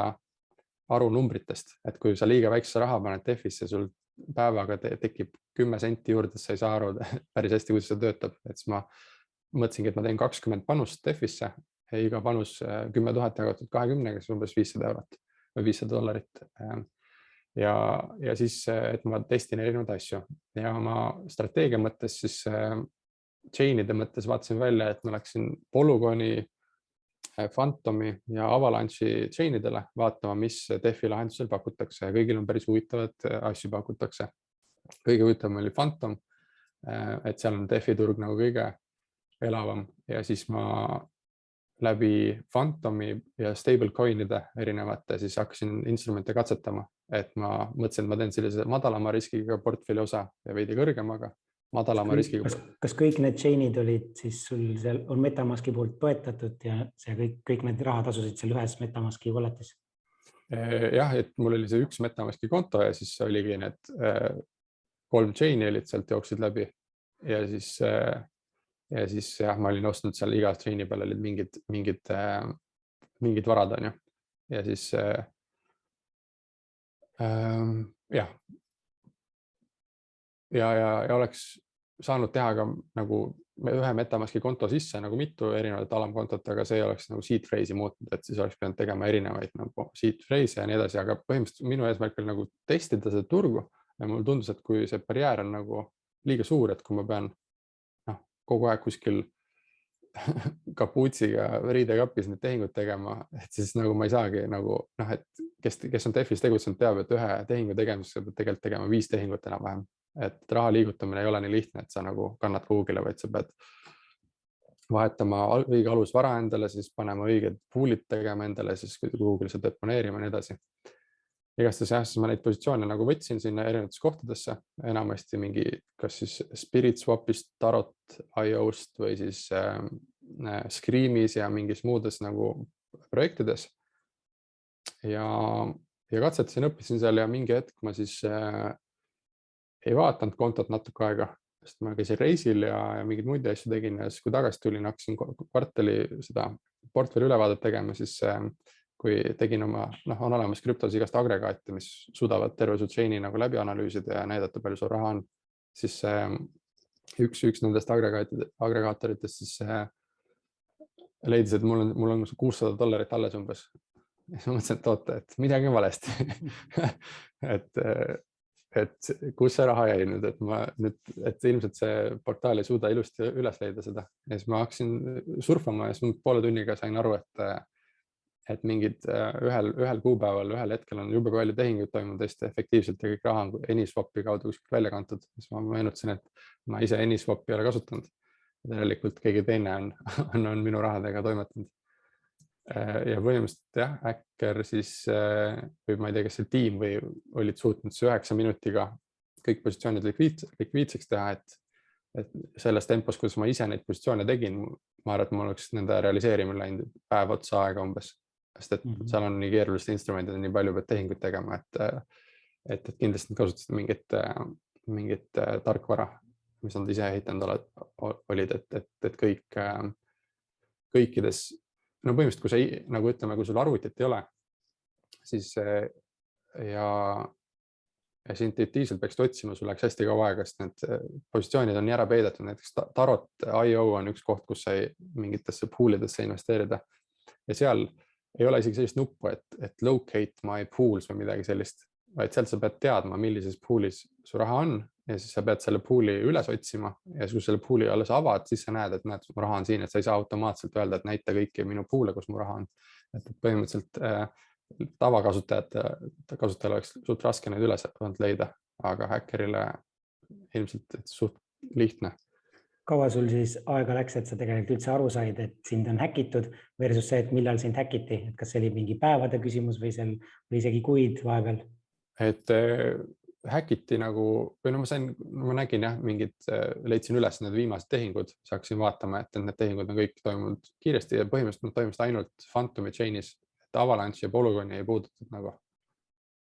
aru numbritest, et kui sa liiga väikse raha paned DeFisse, sul päevaga tekib 10 senti juurde, sa ei saa aru päris hästi, kuidas see töötab. Et siis ma mõtlesingi, et ma teen 20 panust DeFisse, iga panus 10 000 jagatud 20, kes umbes $500 või $500. Ja siis, et ma testin erinevaid asju ja ma strateegia mõttes siis chainide mõttes vaatasin välja, et ma läksin Polygoni, Phantomi ja Avalanche'i chainidele vaatama, mis DeFi lahendusel pakutakse ja kõigil on päris huvitavad asju pakutakse. Kõige huvitavam oli Phantom, et seal on DeFi turg nagu kõige elavam ja siis ma läbi Phantomi ja stablecoin'ide erinevate siis hakkasin instrumente katsetama, et ma mõtlesin, et ma teen sellise madalama riskiga portfelli osa ja veidi kõrgemaga madalama riskiga. Kas kõik need chain'id olid siis sul seal on MetaMaski poolt toetatud ja see kõik need raha tasusid seal ühes MetaMaski wallet'is? Jah, et mul oli see üks MetaMaski konto ja siis oligi need 3 chain'i olid sealt jooksid läbi ja siis jah, ma olin ostnud seal iga chain'i peal olid mingid varad on ju. Ja siis jah. Ja oleks saanud teha ka nagu ühe MetaMaski konto sisse nagu mitu erinevat alamkontot, aga see oleks nagu seed phrase'i muutnud, et siis oleks pidanud tegema erinevaid nagu seed phrase'e ja nii edasi, aga põhimõtteliselt minu eesmärk oli nagu testida seda turgu ja mulle tundus, et kui see barjäär on nagu liiga suur, et kui ma pean kogu aeg kuskil kapuutsiga riidekapis need tehingud tegema, et siis nagu ma ei saagi nagu et kes on DeFis tegutsenud, teab, et ühe tehingu tegemiseks peab tegelikult tegema 5 tehingut enam-vähem, et raha liigutamine ei ole nii lihtne, et sa nagu kannad kuhugile, vaid sa pead vahetama õige alusvara endale, siis panema õiged pool'id tegema endale, siis kuhugile sa deponeerima ja nii edasi. Igastahes jah, siis ma neid positsioone nagu võtsin sinna erinevates kohtadesse, enamasti mingi kas siis SpiritSwapist, Tarot.io'st või siis Screamis ja mingis muudes nagu projektides. Ja katsetasin, õppisin seal ja mingi hetk ma siis ei vaatanud kontot natuke aega, sest ma käisin reisil ja mingeid muid asju tegin ja siis kui tagasi tulin, hakkasin kvartali seda portfelli ülevaadet tegema, siis kui tegin oma, on olemas krüptos igast agregaati, mis suudavad terve su chain'i nagu läbi analüüsida ja näidata, palju sul raha on, siis üks nendest agregaatoritest siis leidis, et mul on $600 alles umbes. Ja siis ma mõtlesin, et oota, et midagi on valesti. et kus see raha jäi nüüd, et ilmselt see portaal ei suuda ilusti üles leida seda. Ja siis ma hakkasin surfama ja siis poole tunniga sain aru, et mingid ühel kuupäeval, ühel hetkel on jube palju tehinguid toimunud hästi efektiivselt ja kõik raha on AnySwapi kaudu kuskilt välja kantud. Siis ma meenutasin, et ma ise AnySwapi ei ole kasutanud. Tegelikult keegi teine on minu rahadega toimetanud. ja põhimõtteliselt jah, Hacker siis või ma ei tea, kas see tiim või olid suutnud 9 minutiga kõik positsioonid likviidseks teha, et selles tempos, kuidas ma ise neid positsioone tegin, ma arvan, et ma oleks nende realiseerimine läinud päev otsa aega umbes, sest et seal on nii keerulised instrumendid, nii palju pead tehinguid tegema, et kindlasti kasutasid mingit tarkvara, mis nad ise ehitanud olid, et kõikides, no põhimõtteliselt, kui sa nagu ütleme, kui sul arvutit ei ole, siis ja intuitiivselt peaks otsima, sul läks hästi kaua aega, sest need positsioonid on nii ära peidetud, näiteks Tarot.io on üks koht, kus sai mingitesse poolidesse investeerida ja seal ei ole isegi sellist nuppu, et locate my pools või midagi sellist, vaid sealt sa pead teadma, millises poolis su raha on ja siis sa pead selle pooli üles otsima ja kui selle pooli alles avad, siis sa näed, et näed, mu raha on siin, et sa ei saa automaatselt öelda, et näita kõiki minu poole, kus mu raha on. Et põhimõtteliselt tavakasutajal oleks suht raske neid üles leida, aga häkkerile ilmselt suht lihtne. Kaua sul siis aega läks, et sa tegelikult üldse aru said, et sind on häkitud versus see, et millal sind häkiti, et kas see oli mingi päevade küsimus või seal või isegi kuid vahepeal? Et häkiti nagu, või no ma nägin jah, leidsin üles need viimased tehingud, saaksin vaatama, et need tehingud on kõik toimunud kiiresti ja põhimõtteliselt nad toimusid ainult Phantomi chainis, et Avalanche ja Polygoni ei puudutud nagu.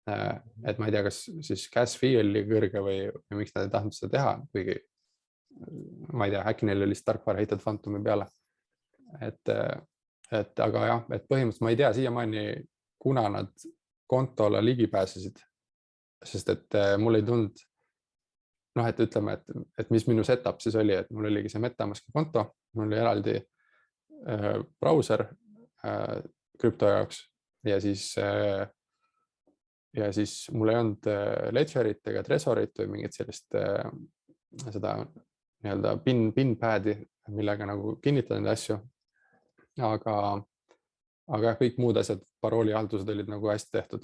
Et ma ei tea, kas siis gas fee oli kõrge või miks nad ei tahtnud seda teha, kuigi ma ei tea, äkki neil oli tarkvara heitud Phantomi peale. Aga jah, et põhimõtteliselt ma ei tea siiamaani, kuna nad kontole ligi pääsesid, sest et mul ei tulnud, noh, et ütleme, et mis minu setup siis oli, et mul oligi see MetaMaski konto, mul oli eraldi brauser krüpto jaoks ja siis mul ei olnud Ledgerit ega Tresorit või mingit sellist seda nii-öelda pin pad'i, millega nagu kinnitada neid asju. Aga kõik muud asjad, paroolihaldused olid nagu hästi tehtud.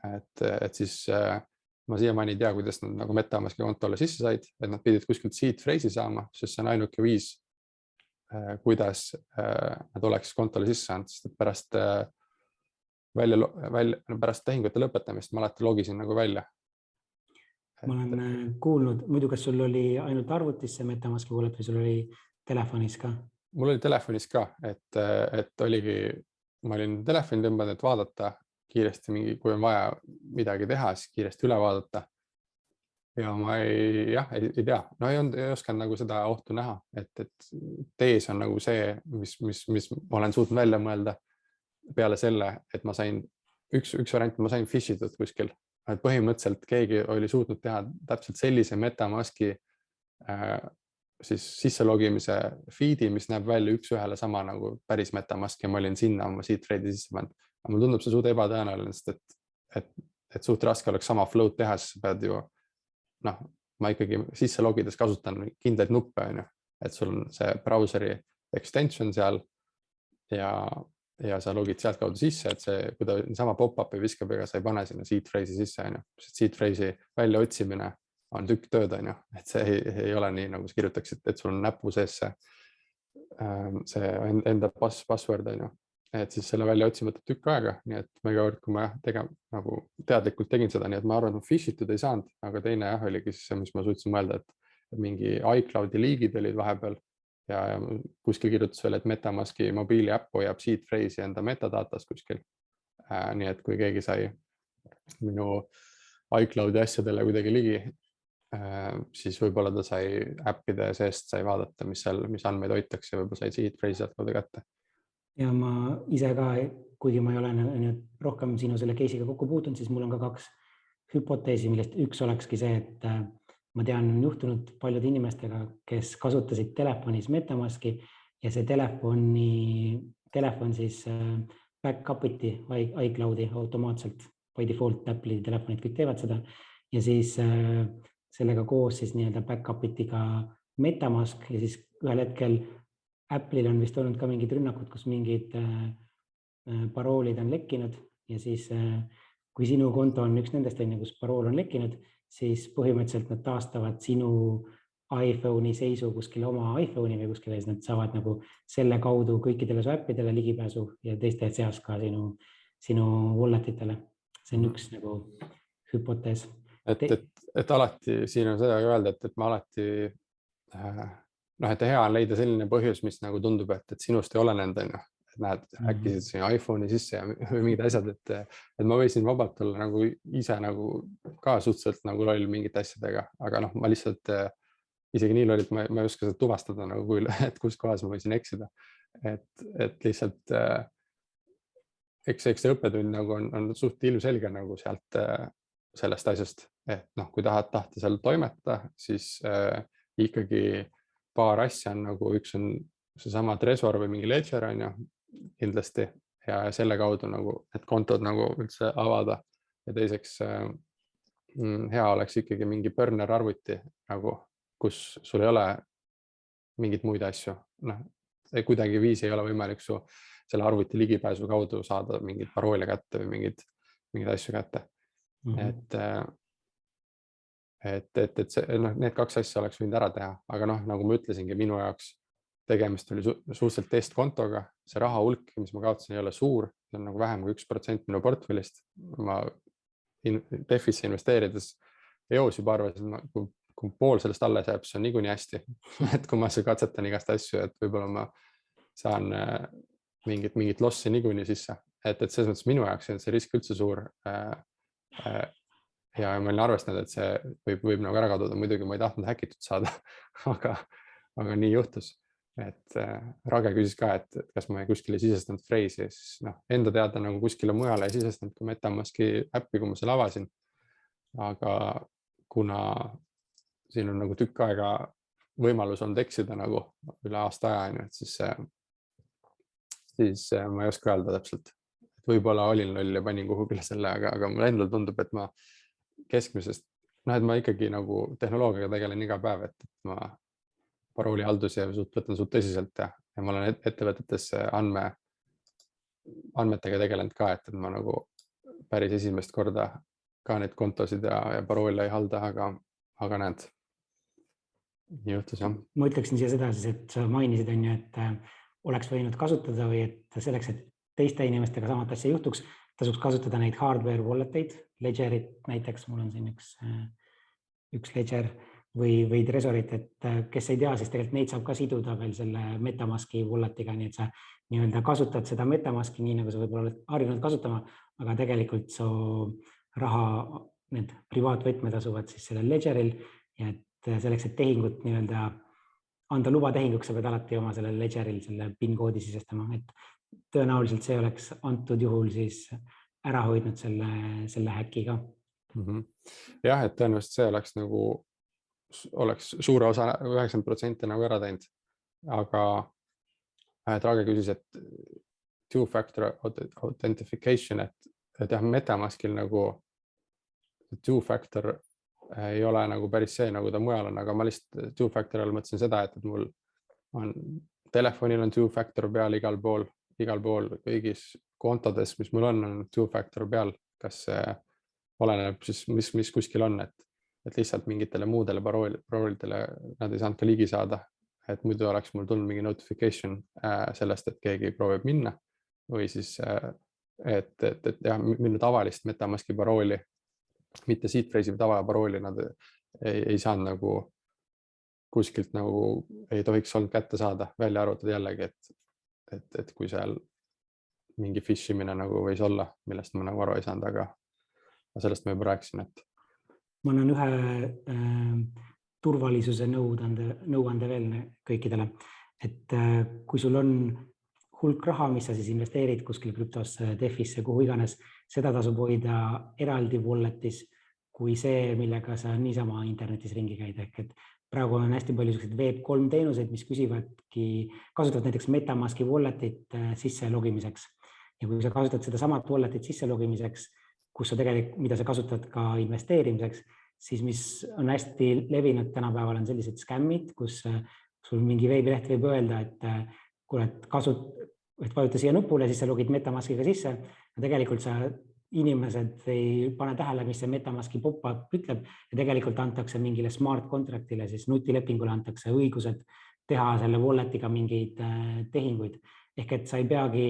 Et siis ma siiamaani ei tea, kuidas nad nagu MetaMaski kontole sisse said, et nad pidid kuskilt seed phrase'i saama, sest see on ainuke viis, kuidas nad oleks kontole sisse saanud, sest pärast pärast tehingute lõpetamist ma alati logisin nagu välja. Ma olen kuulnud, muidu kas sul oli ainult arvutis see MetaMaski kuulet või sul oli telefonis ka? Mul oli telefonis ka, et oligi, ma olin telefoni tõmbanud, et vaadata kiiresti kui on vaja midagi teha, siis kiiresti üle vaadata. Ja ma ei tea, no ei osanud nagu seda ohtu näha, et tees on nagu see, mis ma olen suutnud välja mõelda peale selle, et ma sain, üks variant, ma sain fishitud kuskil. Et põhimõtteliselt keegi oli suutnud teha täpselt sellise MetaMaski siis sisselogimise feed'i, mis näeb välja üks-ühele sama nagu päris MetaMask ja ma olin sinna oma seed phrase'i sisse pannud. Aga mul tundub see suht ebatõenäoline, sest et suht raske oleks sama float teha, siis pead ju, noh, ma ikkagi sisse logides kasutan kindlaid nuppe, et sul on see browseri extension seal ja sa logid sealt kaudu sisse, et see, kui ta sama pop-up ei viskab, ega sa ei pane sinna seed phrase'i sisse, seed phrase'i välja otsimine on tükk tööd, et see ei ole nii, nagu sa kirjutaksid, et sul on näpu sees see enda password, et siis selle välja otsi võtab tükk aega, nii et ma iga kord, kui ma nagu teadlikult tegin seda, nii et ma arvan, et ma fishitud ei saanud, aga teine oligi siis see, mis ma suutsin mõelda, et mingi iCloudi liigid olid vahepeal ja kuskil kirjutas veel, et MetaMaski mobiiliäpp hoiab seed phrase'i enda metadatas kuskil. Nii et kui keegi sai minu iCloudi asjadele kuidagi ligi, siis võib-olla ta sai äppide seest sai vaadata, mis andmeid hoitakse ja võib-olla sai seed phrase'i sealt kaudu kätte. Ja ma ise ka, kuigi ma ei ole rohkem sinu selle case'iga kokku puutunud, siis mul on ka 2 hüpoteesi, millest üks olekski see, et ma tean, on juhtunud paljude inimestega, kes kasutasid telefonis MetaMaski ja see telefon siis back-up'iti iCloudi automaatselt, by default Apple'i telefonid kõik teevad seda ja siis sellega koos siis nii-öelda back-up'iti ka MetaMask ja siis ühel hetkel Apple'il on vist olnud ka mingid rünnakud, kus mingid paroolid on lekkinud ja siis kui sinu konto on üks nendest, kus parool on lekkinud, siis põhimõtteliselt nad taastavad sinu iPhone'i seisu kuskile oma iPhone'i või kuskile, siis nad saavad nagu selle kaudu kõikidele su äppidele ligipääsu ja teiste seas ka sinu walletitele. See on üks nagu hüpotees. Et alati siin on seda öelda, et ma alati et hea on leida selline põhjus, mis nagu tundub, et sinust ei ole nende, et näed, äkkisid siin iPhone'i sisse ja mingid asjad, et ma võisin vabalt olla nagu ise nagu ka suhteliselt nagu loll mingite asjadega, aga ma lihtsalt isegi nii loll, et ma ei oska seda tuvastada nagu, et kus kohas ma võisin eksida. Et lihtsalt eks see õppetund nagu on suht ilmselge nagu sealt sellest asjast, et kui tahta seal toimetada, siis ikkagi paar asja on nagu, üks on seesama Trezor või mingi Ledger on ju kindlasti ja selle kaudu nagu need kontod nagu üldse avada ja teiseks hea oleks ikkagi mingi burner arvuti nagu, kus sul ei ole mingeid muid asju, kuidagi viisi ei ole võimalik su selle arvuti ligipääsu kaudu saada mingeid paroole kätte või mingeid asju kätte. Et see, need kaks asja oleks võinud ära teha, aga nagu ma ütlesingi, minu jaoks tegemist oli suhteliselt testkontoga, see raha hulk, mis ma kaotasin, ei ole suur, see on nagu vähem kui 1% minu portfellist. Ma DeFisse investeerides EOS juba arvasin, kui pool sellest alles jääb, see on niikuinii hästi, et kui ma katsetan igast asju, et võib-olla ma saan mingit lossi niikuinii sisse, et selles mõttes minu jaoks on see risk üldse suur. Ja ma olin arvestanud, et see võib nagu ära kaduda, muidugi ma ei tahtnud häkitud saada, aga nii juhtus. Et Rage küsis ka, et kas ma kuskile sisestanud Phrase'i, siis enda teada nagu kuskile mujale ei sisestanud ka MetaMaski äppi, kui ma selle avasin. Aga kuna siin on nagu tükk aega võimalus olnud eksida nagu üle aasta aja, siis ma ei oska öelda täpselt. Võib-olla olin loll ja panin kuhugile selle, aga mulle endal tundub, et ma keskmisest, et ma ikkagi nagu tehnoloogiaga tegelen iga päev, et ma paroolihaldus ja võtan suht tõsiselt ja ma olen ettevõtetes andmetega tegelenud ka, et ma nagu päris esimest korda ka neid kontosid ja paroole ei halda, aga näed, nii juhtus jah. Ma ütleksin siia seda, et sa mainisid, et oleks võinud kasutada või et selleks, et teiste inimestega samat asja juhtuks, tasuks kasutada neid hardware wallet'eid, Ledgerit näiteks, mul on siin üks Ledger või Trezorit, et kes ei tea, siis tegelikult neid saab ka siduda veel selle MetaMaski wallet'iga, nii et sa nii-öelda kasutad seda MetaMaski nii, nagu sa võib-olla oled harjunud kasutama, aga tegelikult su raha, need privaatvõtmed asuvad siis sellel Ledgeril ja et selleks, et tehingut nii-öelda anda luba tehinguks, sa pead alati oma sellel Ledgeril selle PIN-koodi sisestama, et tõenäoliselt see oleks antud juhul siis ära hoidnud selle häkiga. Jah, et tõenäoliselt see oleks suure osa 90% nagu ära teinud, aga Rage küsis, et two-factor authentication, et jah, MetaMaskil nagu two-factor ei ole nagu päris see, nagu ta mujal on, aga ma lihtsalt two-factor all mõtlesin seda, et mul on telefonil on two-factor peal igal pool, kõigis kontodes, mis mul on two-factor peal, kas see oleneb siis, mis kuskil on, et lihtsalt mingitele muudele paroolidele nad ei saanud ka ligi saada, et muidu oleks mul tulnud mingi notification sellest, et keegi proovib minna või siis, et jah, minu tavalist MetaMaski parooli, mitte Seed-Phrase'i tavaparooli nad ei saanud nagu kuskilt nagu ei tohiks olnud kätte saada, välja arvutada jällegi, et kui seal mingi phishimine nagu võis olla, millest ma nagu aru ei saanud, aga sellest ma juba rääkisin, et ma annan ühe turvalisuse nõuande veel kõikidele, et kui sul on hulk raha, mis sa siis investeerid kuskil krüptosse, DeFisse, kuhu iganes, seda tasub hoida eraldi wallet'is kui see, millega sa niisama internetis ringi käid. Ehk et praegu on hästi palju Web3 teenuseid, mis kasutavad näiteks MetaMaski wallet'it sisse logimiseks. Ja kui sa kasutad seda samat wallet'it sisse logimiseks, mida sa kasutad ka investeerimiseks, siis mis on hästi levinud tänapäeval on sellised skämmid, kus sul mingi veebileht võib öelda, et vajuta siia nupule, siis sa logid MetaMaskiga sisse ja tegelikult sa inimesed ei pane tähele, mis see MetaMaski pop-up ütleb ja tegelikult antakse mingile smart contract'ile, siis nutilepingule antakse õigused teha selle wallet'iga mingeid tehinguid. Ehk et sa ei peagi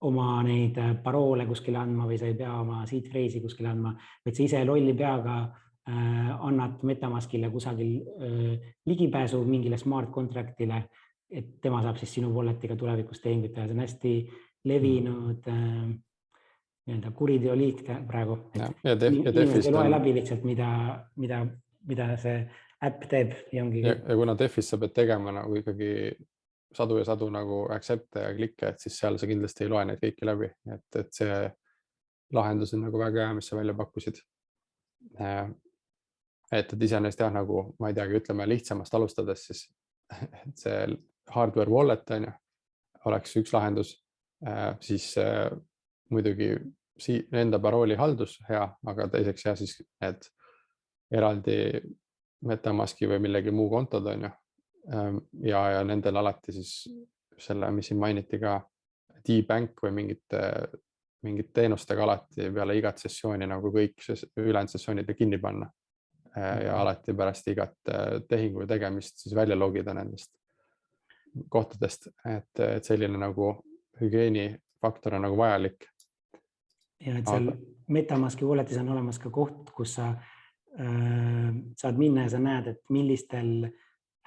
oma neid paroole kuskile andma või sa ei pea oma seed phrase'i kuskile andma, vaid sa ise lolli peaga annad MetaMaskile kusagil ligipääsu mingile smart contract'ile, et tema saab siis sinu wallet'iga tulevikus tehinguid teha. See on hästi levinud nii-öelda kuriteoliik praegu. Inimesed ei loe läbi lihtsalt, mida see äpp teeb. Ja kuna DeFis sa pead tegema nagu ikkagi sadu ja sadu nagu accept'e ja klikke, et siis seal sa kindlasti ei loe neid kõiki läbi. Et see lahendus on nagu väga hea, mis sa välja pakkusid. Et iseenesest jah, nagu ma ei teagi, ütleme lihtsamast alustades, siis see hardware wallet on ju, oleks üks lahendus, siis muidugi enda parooli haldus hea, aga teiseks ja siis need eraldi MetaMaski või millegi muu kontod on ju. Ja nendel alati siis selle, mis siin mainiti ka D-Bank või mingit teenustega alati peale igat sessiooni nagu kõik ülejäänud sessioonid kinni panna. Ja alati pärast igat tehingu tegemist siis välja logida nendest kohtadest, et selline nagu hügieenifaktor on nagu vajalik. Ja et seal MetaMaski walletis on olemas ka koht, kus sa saad minna ja sa näed, et millistel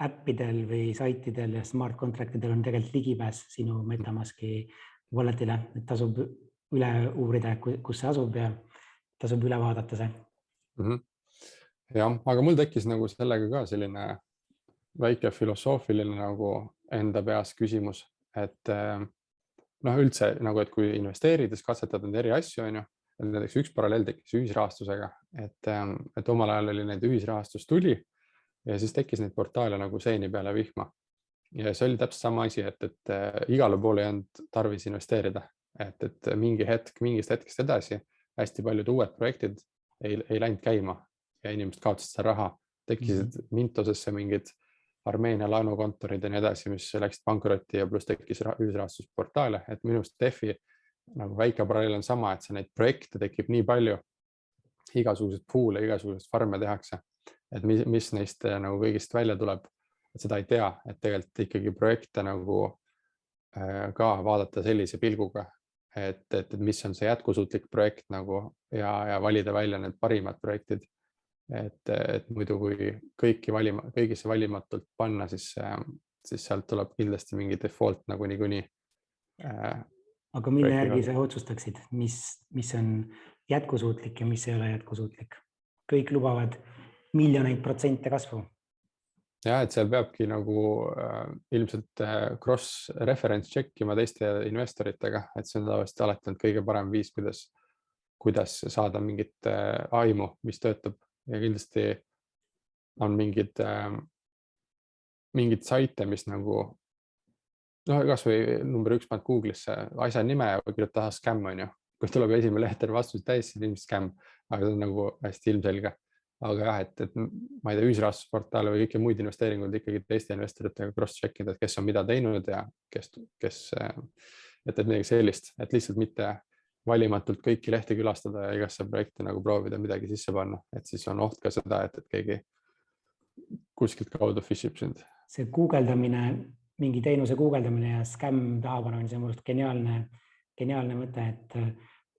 äppidel või saitidel ja smart contractidel on tegelikult ligipääs sinu MetaMaski walletile, et tasub üle uurida, kus see asub ja tasub üle vaadata see. Jah, aga mul tekkis nagu sellega ka selline väike filosoofiline nagu enda peas küsimus, et üldse nagu, et kui investeerides katsetad need eri asju, on ju, näiteks üks paralleel tekkis ühisrahastusega, et omal ajal oli need ühisrahastus tuli ja siis tekkis neid portaale nagu seeni peale vihma. Ja see oli täpselt sama asi, et igale poole ei olnud tarvis investeerida, et mingist hetkest edasi hästi paljud uued projektid ei läinud käima ja inimesed kaotasid seda raha, tekkisid Mintosesse mingid Armeenia laenukontorid ja nii edasi, mis läksid pankrotti ja pluss tekkis ühisrahastusportaale, et minust DeFi nagu väike paralleel on sama, et see neid projekte tekib nii palju, igasugused pool'e, igasugused farme tehakse, et mis neist nagu kõigist välja tuleb, et seda ei tea, et tegelikult ikkagi projekte nagu ka vaadata sellise pilguga, et mis on see jätkusuutlik projekt nagu ja valida välja need parimad projektid. Et muidu kui kõigisse valimatult panna, siis sealt tuleb kindlasti mingi default nagu niikuinii. Aga mille järgi sa otsustaksid, mis on jätkusuutlik ja mis ei ole jätkusuutlik? Kõik lubavad miljoneid protsente kasvu. Ja, et seal peabki nagu ilmselt cross-reference checkima teiste investoritega, et see on tavaliselt alati olnud kõige parem viis, kuidas saada mingit aimu, mis töötab. Ja kindlasti on mingid saite, mis nagu, kas või number 1 paned Google'isse asja nime ja kirjuta scam on ju. Kui tuleb esimene leht vastus täis, siis ilmselt scam, aga see on nagu hästi ilmselge. Aga jah, et ma ei tea, ühisrahastusportaale või kõiki muid investeeringuid ikkagi teiste investoritega cross-checkida, et kes on mida teinud ja et midagi sellist, et lihtsalt mitte valimatult kõiki lehti külastada ja igasse projekti nagu proovida midagi sisse panna, et siis on oht ka seda, et keegi kuskilt kaudu fishib sind. See guugeldamine, mingi teenuse guugeldamine ja scam tahapanemine, see on minu geniaalne mõte, et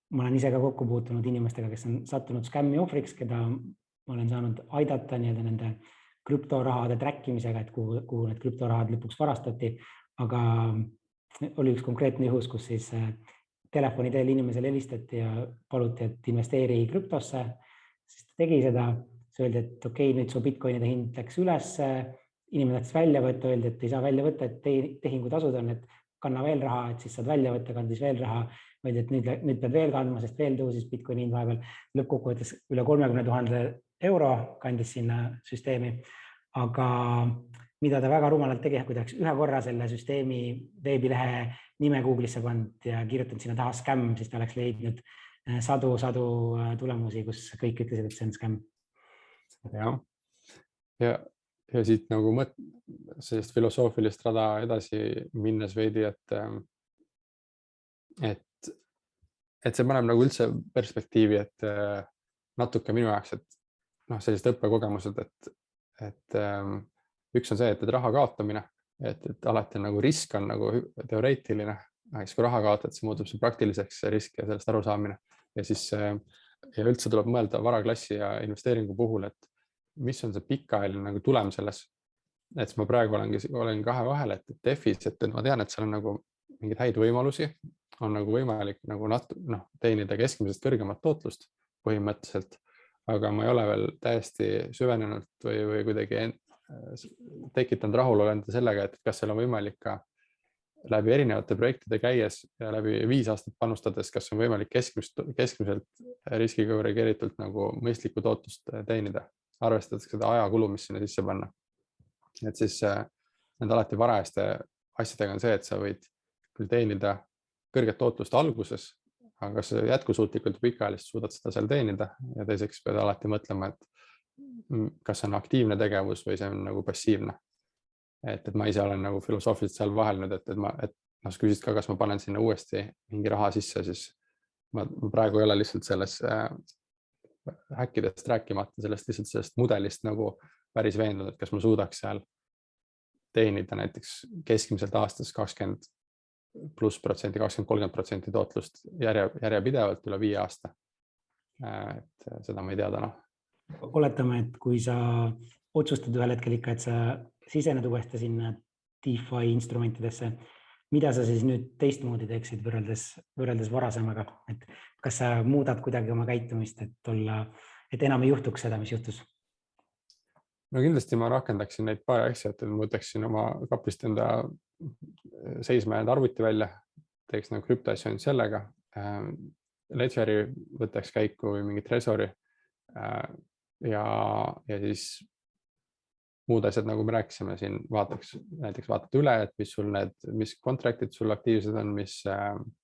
ma olen ise ka kokku puutunud inimestega, kes on sattunud scammi ohvriks, keda ma olen saanud aidata nende krüptorahade trackimisega, et kuhu need krüptorahad lõpuks varastati, aga oli üks konkreetne juhus, kus siis telefoni teel inimesele helistati ja paluti, et investeeri krüptosse, siis ta tegi seda, siis öeldi, et okei, nüüd su bitcoinide hind läks üles, inimene tahtis välja võtta, öeldi, et ei saa välja võtta, et tehingutasud on, et kanna veel raha, et siis saad välja võtta, kandis veel raha, öeldi, et nüüd pead veel kandma, sest veel tõusis bitcoini hind vahepeal, lõppkokkuvõttes üle 30 000 euro kandis sinna süsteemi, aga mida ta väga rumalalt tegi, kui ta oleks ühe korra selle süsteemi veebilehe nime Google'isse pannud ja kirjutanud sinna taha scam, siis ta oleks leidnud sadu tulemusi, kus kõik ütlesid, et see on scam. Ja siit nagu sellist filosoofilist rada edasi minnes veidi, et see paneb nagu üldse perspektiivi, et natuke minu jaoks, et sellised õppekogemused, et üks on see, et raha kaotamine, et alati nagu risk on nagu teoreetiline, aga siis kui raha kaotad, siis muutub see praktiliseks risk ja sellest arusaamine. Ja siis ja üldse tuleb mõelda varaklassi ja investeeringu puhul, et mis on see pikaajaline nagu tulem selles. Et ma praegu olen kahe vahel, et DEFis, et ma tean, et seal on nagu mingeid häid võimalusi, on nagu võimalik nagu teenida keskmisest kõrgemat tootlust põhimõtteliselt, aga ma ei ole veel täiesti süvenenud või kuidagi tekitanud rahulolenda sellega, et kas seal on võimalik ka läbi erinevate projektide käies ja läbi 5 aastat panustades, kas on võimalik keskmiselt riskiga korrigeeritult nagu mõistlikku tootlust teenida, arvestades seda ajakulu, mis sinna sisse panna. Et siis nende alati varajaste asjadega on see, et sa võid küll teenida kõrget tootlust alguses, aga kas jätkusuutlikult pikaajalist suudad seda seal teenida ja teiseks pead alati mõtlema, et kas on aktiivne tegevus või see on nagu passiivne. Et ma ise olen nagu filosoofiliselt seal vahel nüüd, et sa küsisid ka, kas ma panen sinna uuesti mingi raha sisse, siis ma praegu ei ole lihtsalt selles häkkidest rääkimata, sellest mudelist nagu päris veendunud, et kas ma suudaks seal teenida näiteks keskmiselt aastas 20+%, 20-30% tootlust järjepidevalt üle 5 aasta. Et seda ma ei tea täna. Oletame, et kui sa otsustad ühel hetkel ikka, et sa sisened uuesti sinna DeFi instrumentidesse, mida sa siis nüüd teistmoodi teeksid võrreldes varasemaga? Et kas sa muudad kuidagi oma käitumist, et enam ei juhtuks seda, mis juhtus? No kindlasti ma rakendaksin neid paari asja, et ma võtaksin oma kapist enda seisma jäänud arvuti välja, teeks nagu krüptoasju ainult sellega, Ledgeri võtaks käiku või mingi Trezori ja siis muud asjad, nagu me rääkisime siin, näiteks vaatad üle, et mis contractid sul aktiivsed on,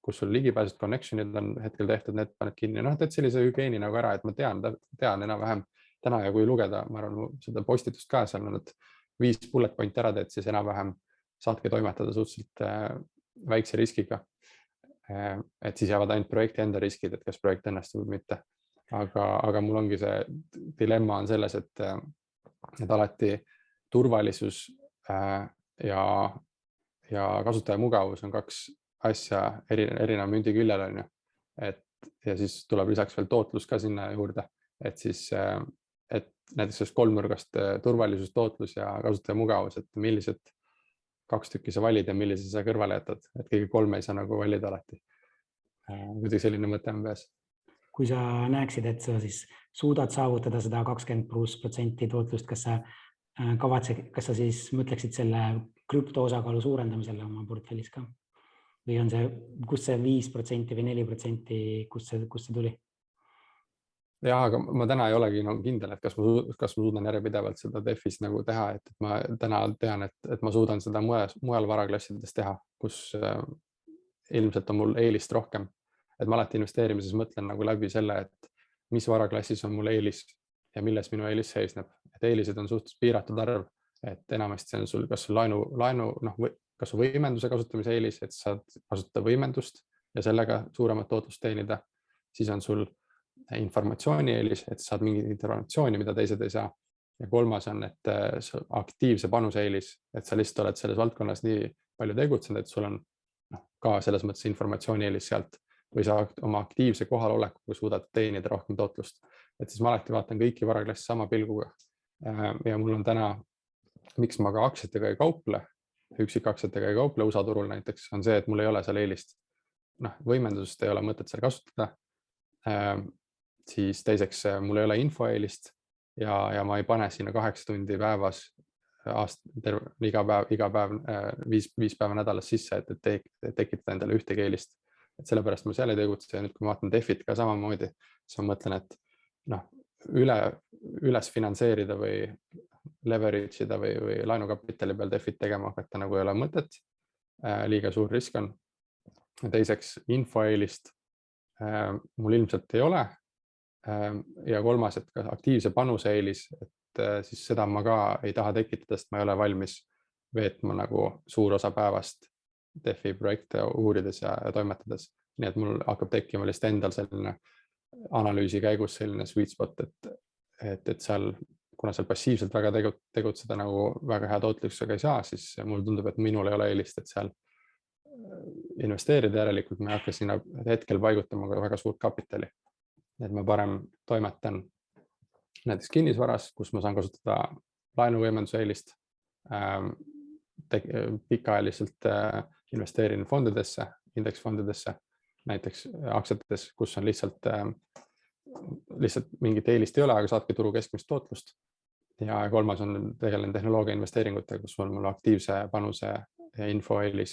kus sul ligipääsud, connectionid on hetkel tehtud, need paned kinni. Teed sellise hügieeni nagu ära, et ma tean enam-vähem täna ja kui lugeda, ma arvan, seda postitust ka, seal on 5 bullet point ära teed, siis enam-vähem saadki toimetada suhteliselt väikse riskiga. Et siis jäävad ainult projekti enda riskid, et kas projekt õnnestub või mitte. Aga mul ongi see dilemma on selles, et alati turvalisus ja kasutaja mugavus on 2 asja erineva mündi küljel on ju. Ja siis tuleb lisaks veel tootlus ka sinna juurde, et siis et näiteks sellest 3-nurgast turvalisus, tootlus ja kasutaja mugavus, et millised 2 tükki sa valid ja millise sa kõrvale jätad, et kõige 3 ei saa nagu valida alati. Kuidagi selline mõte on peas. Kui sa näeksid, et sa siis suudad saavutada seda 20+% tootlust, kas sa siis mõtleksid selle krüpto osakaalu suurendamisele oma portfellis ka? Või on see, kust see 5% või 4%, kust see tuli? Jah, aga ma täna ei olegi kindel, et kas ma suudan järjepidevalt seda DEFis nagu teha, et ma täna tean, et ma suudan seda mujal varaklassides teha, kus ilmselt on mul eelist rohkem. Et ma alati investeerimises mõtlen nagu läbi selle, et mis varaklassis on mul eelis ja milles minu eelis seisneb. Et eelised on suhteliselt piiratud arv, et enamasti on sul kas kas võimenduse kasutamise eelis, et saad kasutada võimendust ja sellega suuremat tootlust teenida. Siis on sul informatsiooni eelis, et saad mingit informatsiooni, mida teised ei saa. Ja 3. on, et aktiivse panuse eelis, et sa lihtsalt oled selles valdkonnas nii palju tegutsenud, et sul on ka selles mõttes informatsiooni eelis sealt või sa oma aktiivse kohalolekuga suudad teenida rohkem tootlust. Et siis ma alati vaatan kõiki varaklassi sama pilguga. Ja mul on täna, miks ma ka aktsiatega ei kauple, üksikaktsiatega ei kauple USA turul näiteks, on see, et mul ei ole seal eelist. Võimendusest ei ole mõtet seal kasutada. Siis teiseks mul ei ole infoeelist ja ma ei pane sinna 8 tundi päevas iga päev 5 päeva nädalas sisse, et tekitada endale ühtegi eelist. Et sellepärast ma seal ei tegutse ja nüüd, kui ma vaatan DEFit ka samamoodi, siis ma mõtlen, et üles finantseerida või leverage ida või laenukapitali peal DEFit tegema hakata nagu ei ole mõtet, liiga suur risk on. Teiseks infoeelist mul ilmselt ei ole. Ja 3, et aktiivse panuse eelis, et siis seda ma ka ei taha tekitada, sest ma ei ole valmis veetma nagu suur osa päevast DEFi projekte uurides ja toimetades. nii et mul hakkab tekkima lihtsalt endal selline analüüsi käigus selline sweet spot, et seal, kuna seal passiivselt väga tegutseda nagu väga hea tootlikkusega ei saa, siis mulle tundub, et minul ei ole eelist, et seal investeerida, järelikult ma ei hakka sinna hetkel paigutama ka väga suurt kapitali. Et ma parem toimetan näiteks kinnisvaras, kus ma saan kasutada laenuvõimenduse eelist, pikaajaliselt investeerin fondidesse, indeksfondidesse, näiteks aktsiates, kus on lihtsalt mingit eelist ei ole, aga saadki turu keskmist tootlust. Ja kolmas on tegelen tehnoloogia investeeringutega, kus on mul aktiivse panuse ja info eelis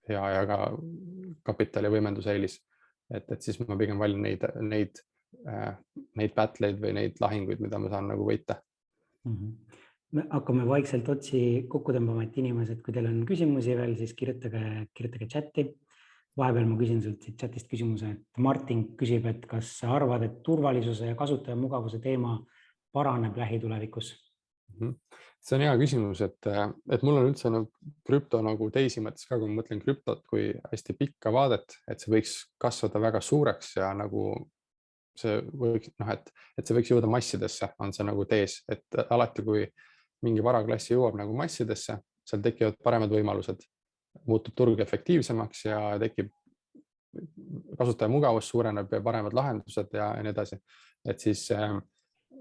ja ka kapitali võimenduse eelis. Et siis ma pigem valin neid battleid või neid lahinguid, mida ma saan nagu võita. Me hakkame vaikselt otsi kokku tõmbama, et inimesed, kui teil on küsimusi veel, siis kirjutage chati. Vahepeal ma küsin sult siit chatist küsimuse, et Martin küsib, et kas sa arvad, et turvalisuse ja kasutaja mugavuse teema paraneb lähitulevikus? See on hea küsimus, et mul on üldse krüpto nagu teisi mõttes ka, kui ma mõtlen krüptot kui hästi pikka vaadet, et see võiks kasvada väga suureks ja nagu see võiks, et see võiks jõuda massidesse, on see nagu tees, et alati, kui mingi varaklassi jõuab nagu massidesse, seal tekivad paremad võimalused, muutub turg efektiivsemaks ja tekib kasutaja mugavus, suureneb ja paremad lahendused ja nii edasi. Et siis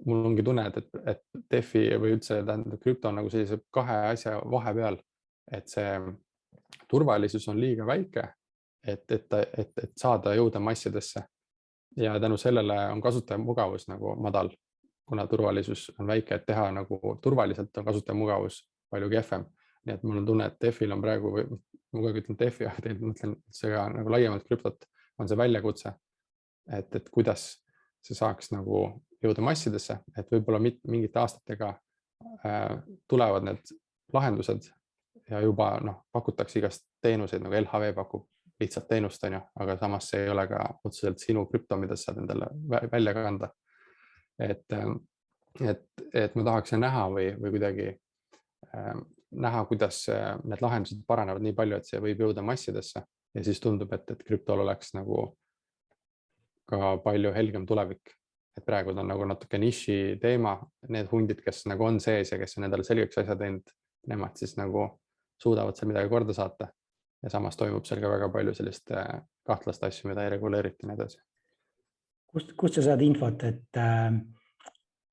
mul ongi tunne, et DeFi või üldse krüpto on nagu sellise kahe asja vahepeal, et see turvalisus on liiga väike, et saada jõuda massidesse. Ja tänu sellele on kasutaja mugavus nagu madal, kuna turvalisus on väike, et teha nagu turvaliselt on kasutaja mugavus palju kehvem. Nii et mul on tunne, et DeFil on praegu, ma kogu aeg ütlen DeFi, aga mõtlen see ka nagu laiemalt krüptot, on see väljakutse, et kuidas see saaks nagu jõuda massidesse, et võib-olla mingite aastatega tulevad need lahendused ja juba pakutakse igast teenuseid, nagu LHV pakub lihtsalt teenust, aga samas see ei ole ka otseselt sinu krüpto, mida saad endale välja kanda. Et ma tahaks näha või kuidagi näha, kuidas need lahendused paranevad nii palju, et see võib jõuda massidesse ja siis tundub, et krüptol oleks nagu ka palju helgem tulevik. Et praegu on nagu natuke niši teema, need hundid, kes nagu on sees ja kes on endale selgeks asja teinud, nemad siis nagu suudavad seal midagi korda saata. Ja samas toimub seal ka väga palju sellist kahtlast asju, mida ei reguleeriti nii edasi. Kust sa saad infot, et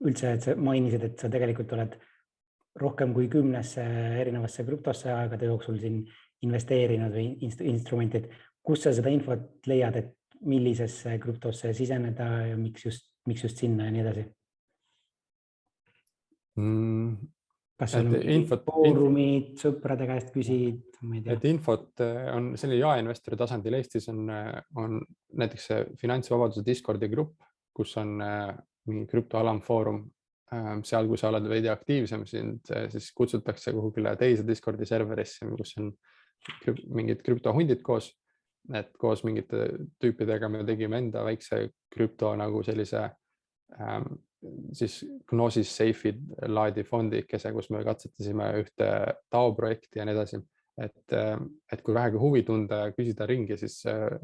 üldse, et sa mainisid, et sa tegelikult oled rohkem kui 10 erinevasse krüptosse aegade jooksul siin investeerinud või instrumentid. Kust sa seda infot leiad, et millisesse krüptosse siseneda ja miks just sinna ja nii edasi? Kas on foorumid, sõprade käest küsid? Et infot on selline jaeinvestori tasandil Eestis on näiteks see finantsvabaduse Discordi grupp, kus on mingi krüptoalamfoorum. Seal, kui sa oled veidi aktiivsem, siis kutsutakse kuhugile teise Discordi serverisse, kus on mingid krüptohundid koos. Et koos mingite tüüpidega me tegime enda väikse krüpto nagu sellise siis Gnosis Safe'i laadi fondikese, kus me katsetasime ühte DAO projekti ja nii edasi. Et kui vähegi huvi tunda ja küsida ringi, siis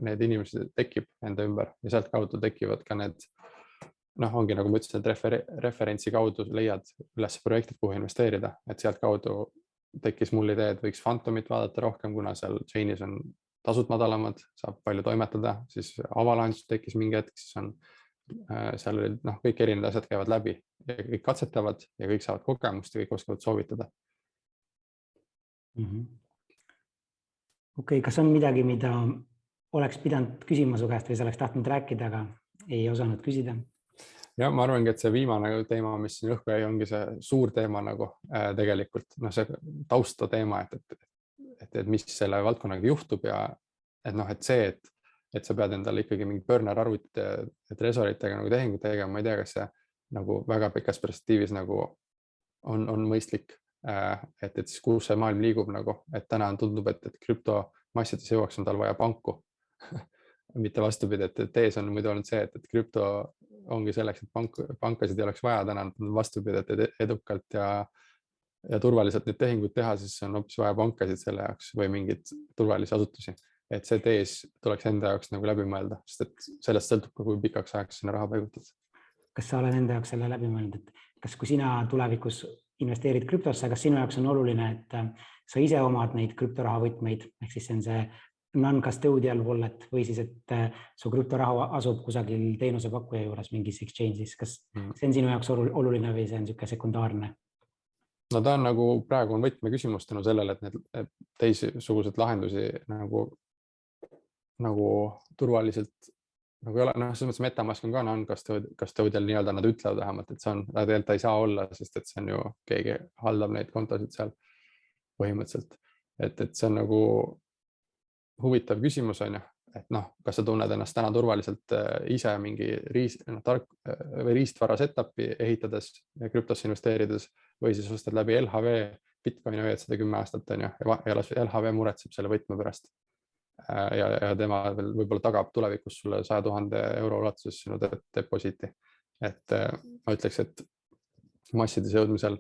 need inimesed tekib enda ümber ja sealt kaudu tekivad ka need, ongi nagu ma ütlesin, et referentsi kaudu leiad üles projektid, kuhu investeerida, et sealt kaudu tekkis mul idee, et võiks Phantomit vaadata rohkem, kuna seal chainis on tasud madalamad, saab palju toimetada, siis Avalanche tekkis mingi hetk, siis on seal olid kõik erinevad asjad käivad läbi ja kõik katsetavad ja kõik saavad kogemust ja kõik oskavad soovitada. Okei, kas on midagi, mida oleks pidanud küsima su käest või sa oleks tahtnud rääkida, aga ei osanud küsida? Ja ma arvangi, et see viimane teema, mis siin õhku jäi, ongi see suur teema nagu tegelikult, see tausta teema, et mis selle valdkonnaga juhtub ja et see, et sa pead endale ikkagi mingi burner arvutit ja tresoritega nagu tehingut tegema, ma ei tea, kas see nagu väga pikas perspektiivis nagu on mõistlik, et siis kus see maailm liigub nagu, et täna tundub, et krüptomassides jõuaks on tal vaja panku, mitte vastupidi, et tees on muidu olnud see, et krüpto ongi selleks, et pankasid ei oleks vaja, täna on vastupidi, et edukalt ja turvaliselt neid tehinguid teha, siis on hoopis vaja pankasid selle jaoks või mingeid turvalisi asutusi. et see tees tuleks enda jaoks nagu läbi mõelda, sest et sellest sõltub ka, kui pikaks ajaks sinna raha paigutad. Kas sa oled enda jaoks selle läbi mõelnud, et kas kui sina tulevikus investeerid krüptosse, kas sinu jaoks on oluline, et sa ise omad neid krüptoraha võtmeid, ehk siis see on see non-custodial wallet või siis, et su krüptoraha asub kusagil teenusepakkuja juures mingis exchange'is, kas see on sinu jaoks oluline või see on niisugune sekundaarne? No ta on nagu praegu on võtmeküsimus tänu sellele, et need teistsugused lahendusi nagu turvaliselt nagu ei ole, selles mõttes MetaMask on ka non-custodial nii-öelda, nad ütlevad vähemalt, et see on, tegelikult ta ei saa olla, sest et see on ju, keegi haldab neid kontosid seal põhimõtteliselt. Et see on nagu huvitav küsimus on ju, et noh, kas sa tunned ennast täna turvaliselt ise mingi riistvara setupi ehitades ja krüptosse investeerides või siis ostad läbi LHV, Bitcoini hoiad 10 aastat on ju, ja LHV muretseb selle võtme pärast. Ja tema võib-olla tagab tulevikus sulle 100 000 euro ulatuses sinu deposiiti. Et ma ütleks, et massides jõudmisel,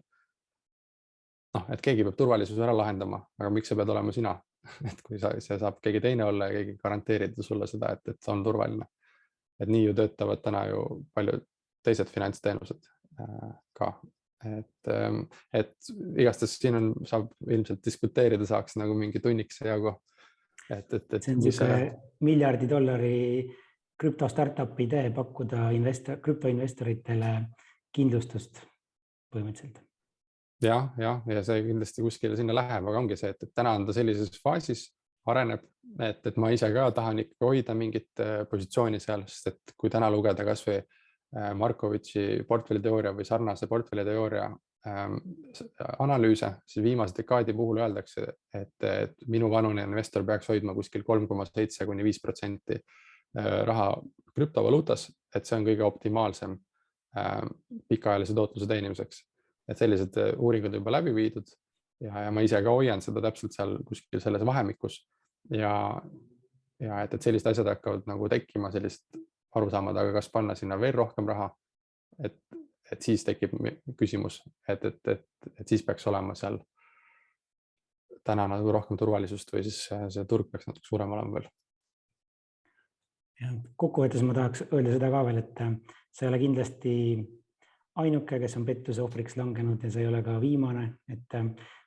et keegi peab turvalisuse ära lahendama, aga miks sa pead olema sina? Et kui see saab keegi teine olla ja keegi garanteerida sulle seda, et see on turvaline. Et nii ju töötavad täna ju palju teised finantsteenused ka. Et igastahes siin saab ilmselt diskuteerida saaks nagu mingi tunnikse jagu. See on niisugune miljardi dollari krüpto startup idee pakkuda krüptoinvestoritele kindlustust põhimõtteliselt. Ja see kindlasti kuskile sinna läheb, aga ongi see, et täna on ta sellises faasis, areneb, et ma ise ka tahan ikka hoida mingit positsiooni seal, sest et kui täna lugeda kas või Markovitši portfelliteooria või sarnase portfelliteooria analüüse, siis viimase dekaadi puhul öeldakse, et minu vanune investor peaks hoidma kuskil 3,7–5% raha krüptovaluutas, et see on kõige optimaalsem pikaajalise tootluse teenimiseks. Et sellised uuringud juba läbi viidud ja ma ise ka hoian seda täpselt seal kuskil selles vahemikus ja et sellised asjad hakkavad nagu tekkima sellist arusaamad, aga kas panna sinna veel rohkem raha, et siis tekib küsimus, et siis peaks olema seal täna nagu rohkem turvalisust või siis see turg peaks natuke suurem olema veel. Kokkuvõttes ma tahaks öelda seda ka veel, et see ei ole kindlasti ainuke, kes on pettuse ohvriks langenud ja see ei ole ka viimane, et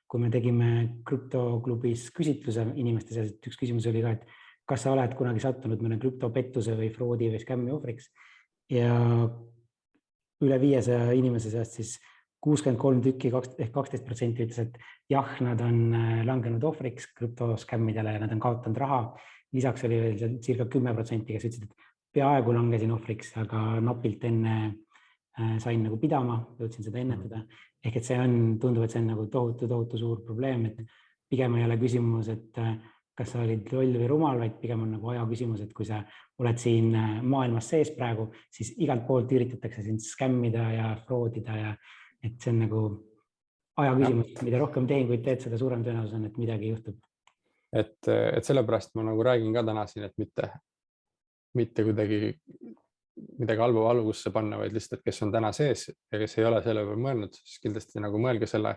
kui me tegime krüptoklubis küsitluse inimeste seas, et üks küsimus oli ka, et kas sa oled kunagi sattunud mõne krüptopettuse või froodi või skämmi ohvriks ja üle 500 inimese seast siis 63 tükki ehk 12% ütles, et jah, nad on langenud ohvriks krüptoskämmidele ja nad on kaotanud raha. Lisaks oli veel circa 10%, kes ütlesid, et peaaegu langesin ohvriks, aga napilt enne sain nagu pidama, jõudsin seda ennetada. Ehk et see tundub, et see on nagu tohutu suur probleem, et pigem ei ole küsimus, et kas sa olid loll või rumal, vaid pigem on nagu aja küsimus, et kui sa oled siin maailmas sees praegu, siis igalt poolt üritatakse sind skämmida ja froodida ja et see on nagu aja küsimus, mida rohkem tehinguid teed, seda suurem tõenäosus on, et midagi juhtub. Et sellepärast ma nagu räägin ka täna siin, et mitte kuidagi midagi halba valgusse panna, vaid lihtsalt, et kes on täna sees ja kes ei ole selle peale mõelnud, siis kindlasti nagu mõelge selle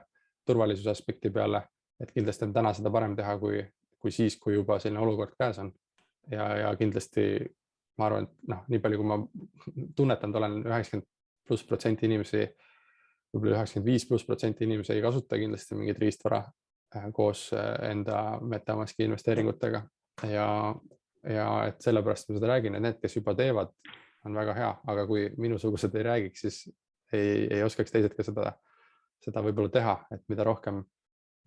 turvalisuse aspekti peale, et kindlasti on täna seda parem teha, kui siis, kui juba selline olukord käes on. Ja kindlasti ma arvan, et nii palju, kui ma tunnetanud olen 90+% inimesi, võib-olla 95+% inimesi ei kasuta kindlasti mingit riistvara koos enda MetaMaski investeeringutega ja et sellepärast ma seda räägin, et need, kes juba teevad, on väga hea, aga kui minusugused ei räägiks, siis ei oskaks teised ka seda võib-olla teha, et mida rohkem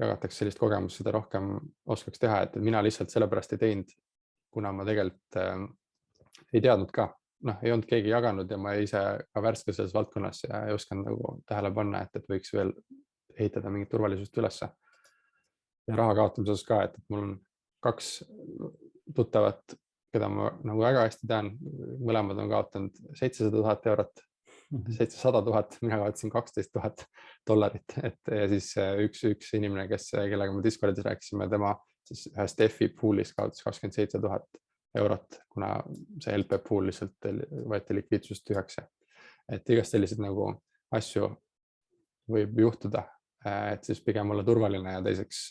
jagatakse sellist kogemust, seda rohkem oskaks teha, et mina lihtsalt sellepärast ei teinud, kuna ma tegelikult ei teadnud ka, ei olnud keegi jaganud ja ma ise ka värske selles valdkonnas ja ei osanud nagu tähele panna, et võiks veel ehitada mingit turvalisust ülesse. Ja raha kaotamises ka, et mul on 2 tuttavat, keda ma nagu väga hästi tean, mõlemad on kaotanud 700 000 eurot, 700 000, mina kaotasin $12,000, ja siis üks inimene, kellega me Discordis rääkisime, tema siis ühes DeFi poolis kaotas 27 000 eurot, kuna see LP pool lihtsalt võeti likviidsust tühjaks. Et igast sellised nagu asju võib juhtuda, et siis pigem olla turvaline ja teiseks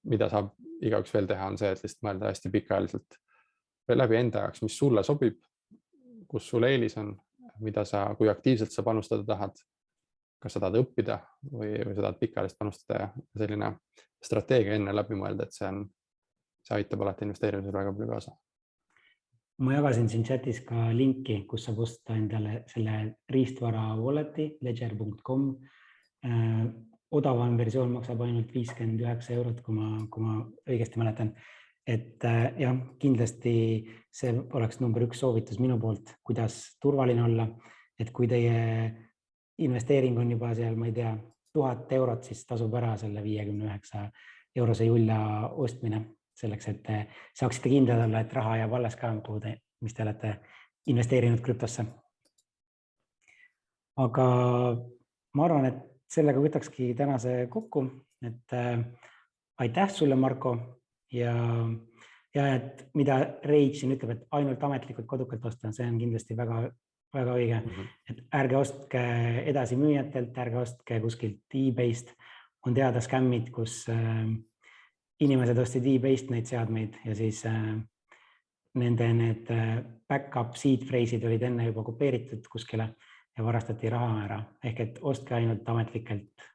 mida saab igaüks veel teha, on see, et lihtsalt mõelda hästi pikaajaliselt läbi enda jaoks, mis sulle sobib, kus sul eelis on, kui aktiivselt sa panustada tahad, kas sa tahad õppida või sa tahad pikaajalist panustada ja selline strateegia enne läbi mõelda, et see aitab alati investeerimisel väga palju kaasa. Ma jagasin siin chatis ka linki, kus saab osta endale selle riistvara walleti ledger.com. Odavam versioon maksab ainult 59 €, kui ma õigesti mäletan. Et jah, kindlasti see oleks number 1 soovitus minu poolt, kuidas turvaline olla. Et kui teie investeering on juba seal, ma ei tea, 1000 €, siis tasub ära selle 59 € julla ostmine selleks, et te saaksite kindlad olla, et raha jääb alles ka, mis te olete investeerinud krüptosse. Aga ma arvan, et sellega võtakski tänase kokku, et aitäh sulle, Marko, ja et mida Rage siin ütleb, et ainult ametlikult kodukalt osta, see on kindlasti väga, väga õige. Et ärge ostke edasi müüjatelt, ärge ostke kuskilt eBayst. On teada skämmid, kus inimesed ostsid eBayst neid seadmeid ja siis nende need backup seed phrase'id olid enne juba kopeeritud kuskile ja varastati raha ära. Ehk et ostke ainult ametlikelt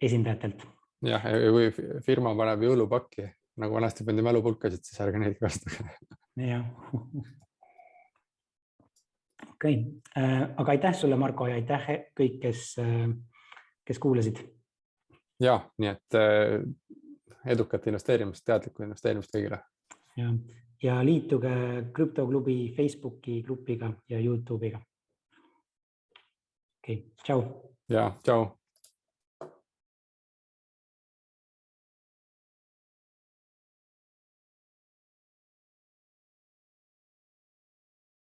esindajatelt. Jah, kui firma paneb jõulupakki, nagu vanasti pandi mälupulkasid, siis ärge neid kasutage. Jah. Okei. Aga aitäh sulle, Marko, ja aitäh kõik, kes kuulasid. Ja, nii et edukat investeerimist, teadlikku investeerimist kõigile. Ja liituge krüptoklubi Facebooki grupiga ja YouTube'iga. Okei, tšau. Ja, tšau.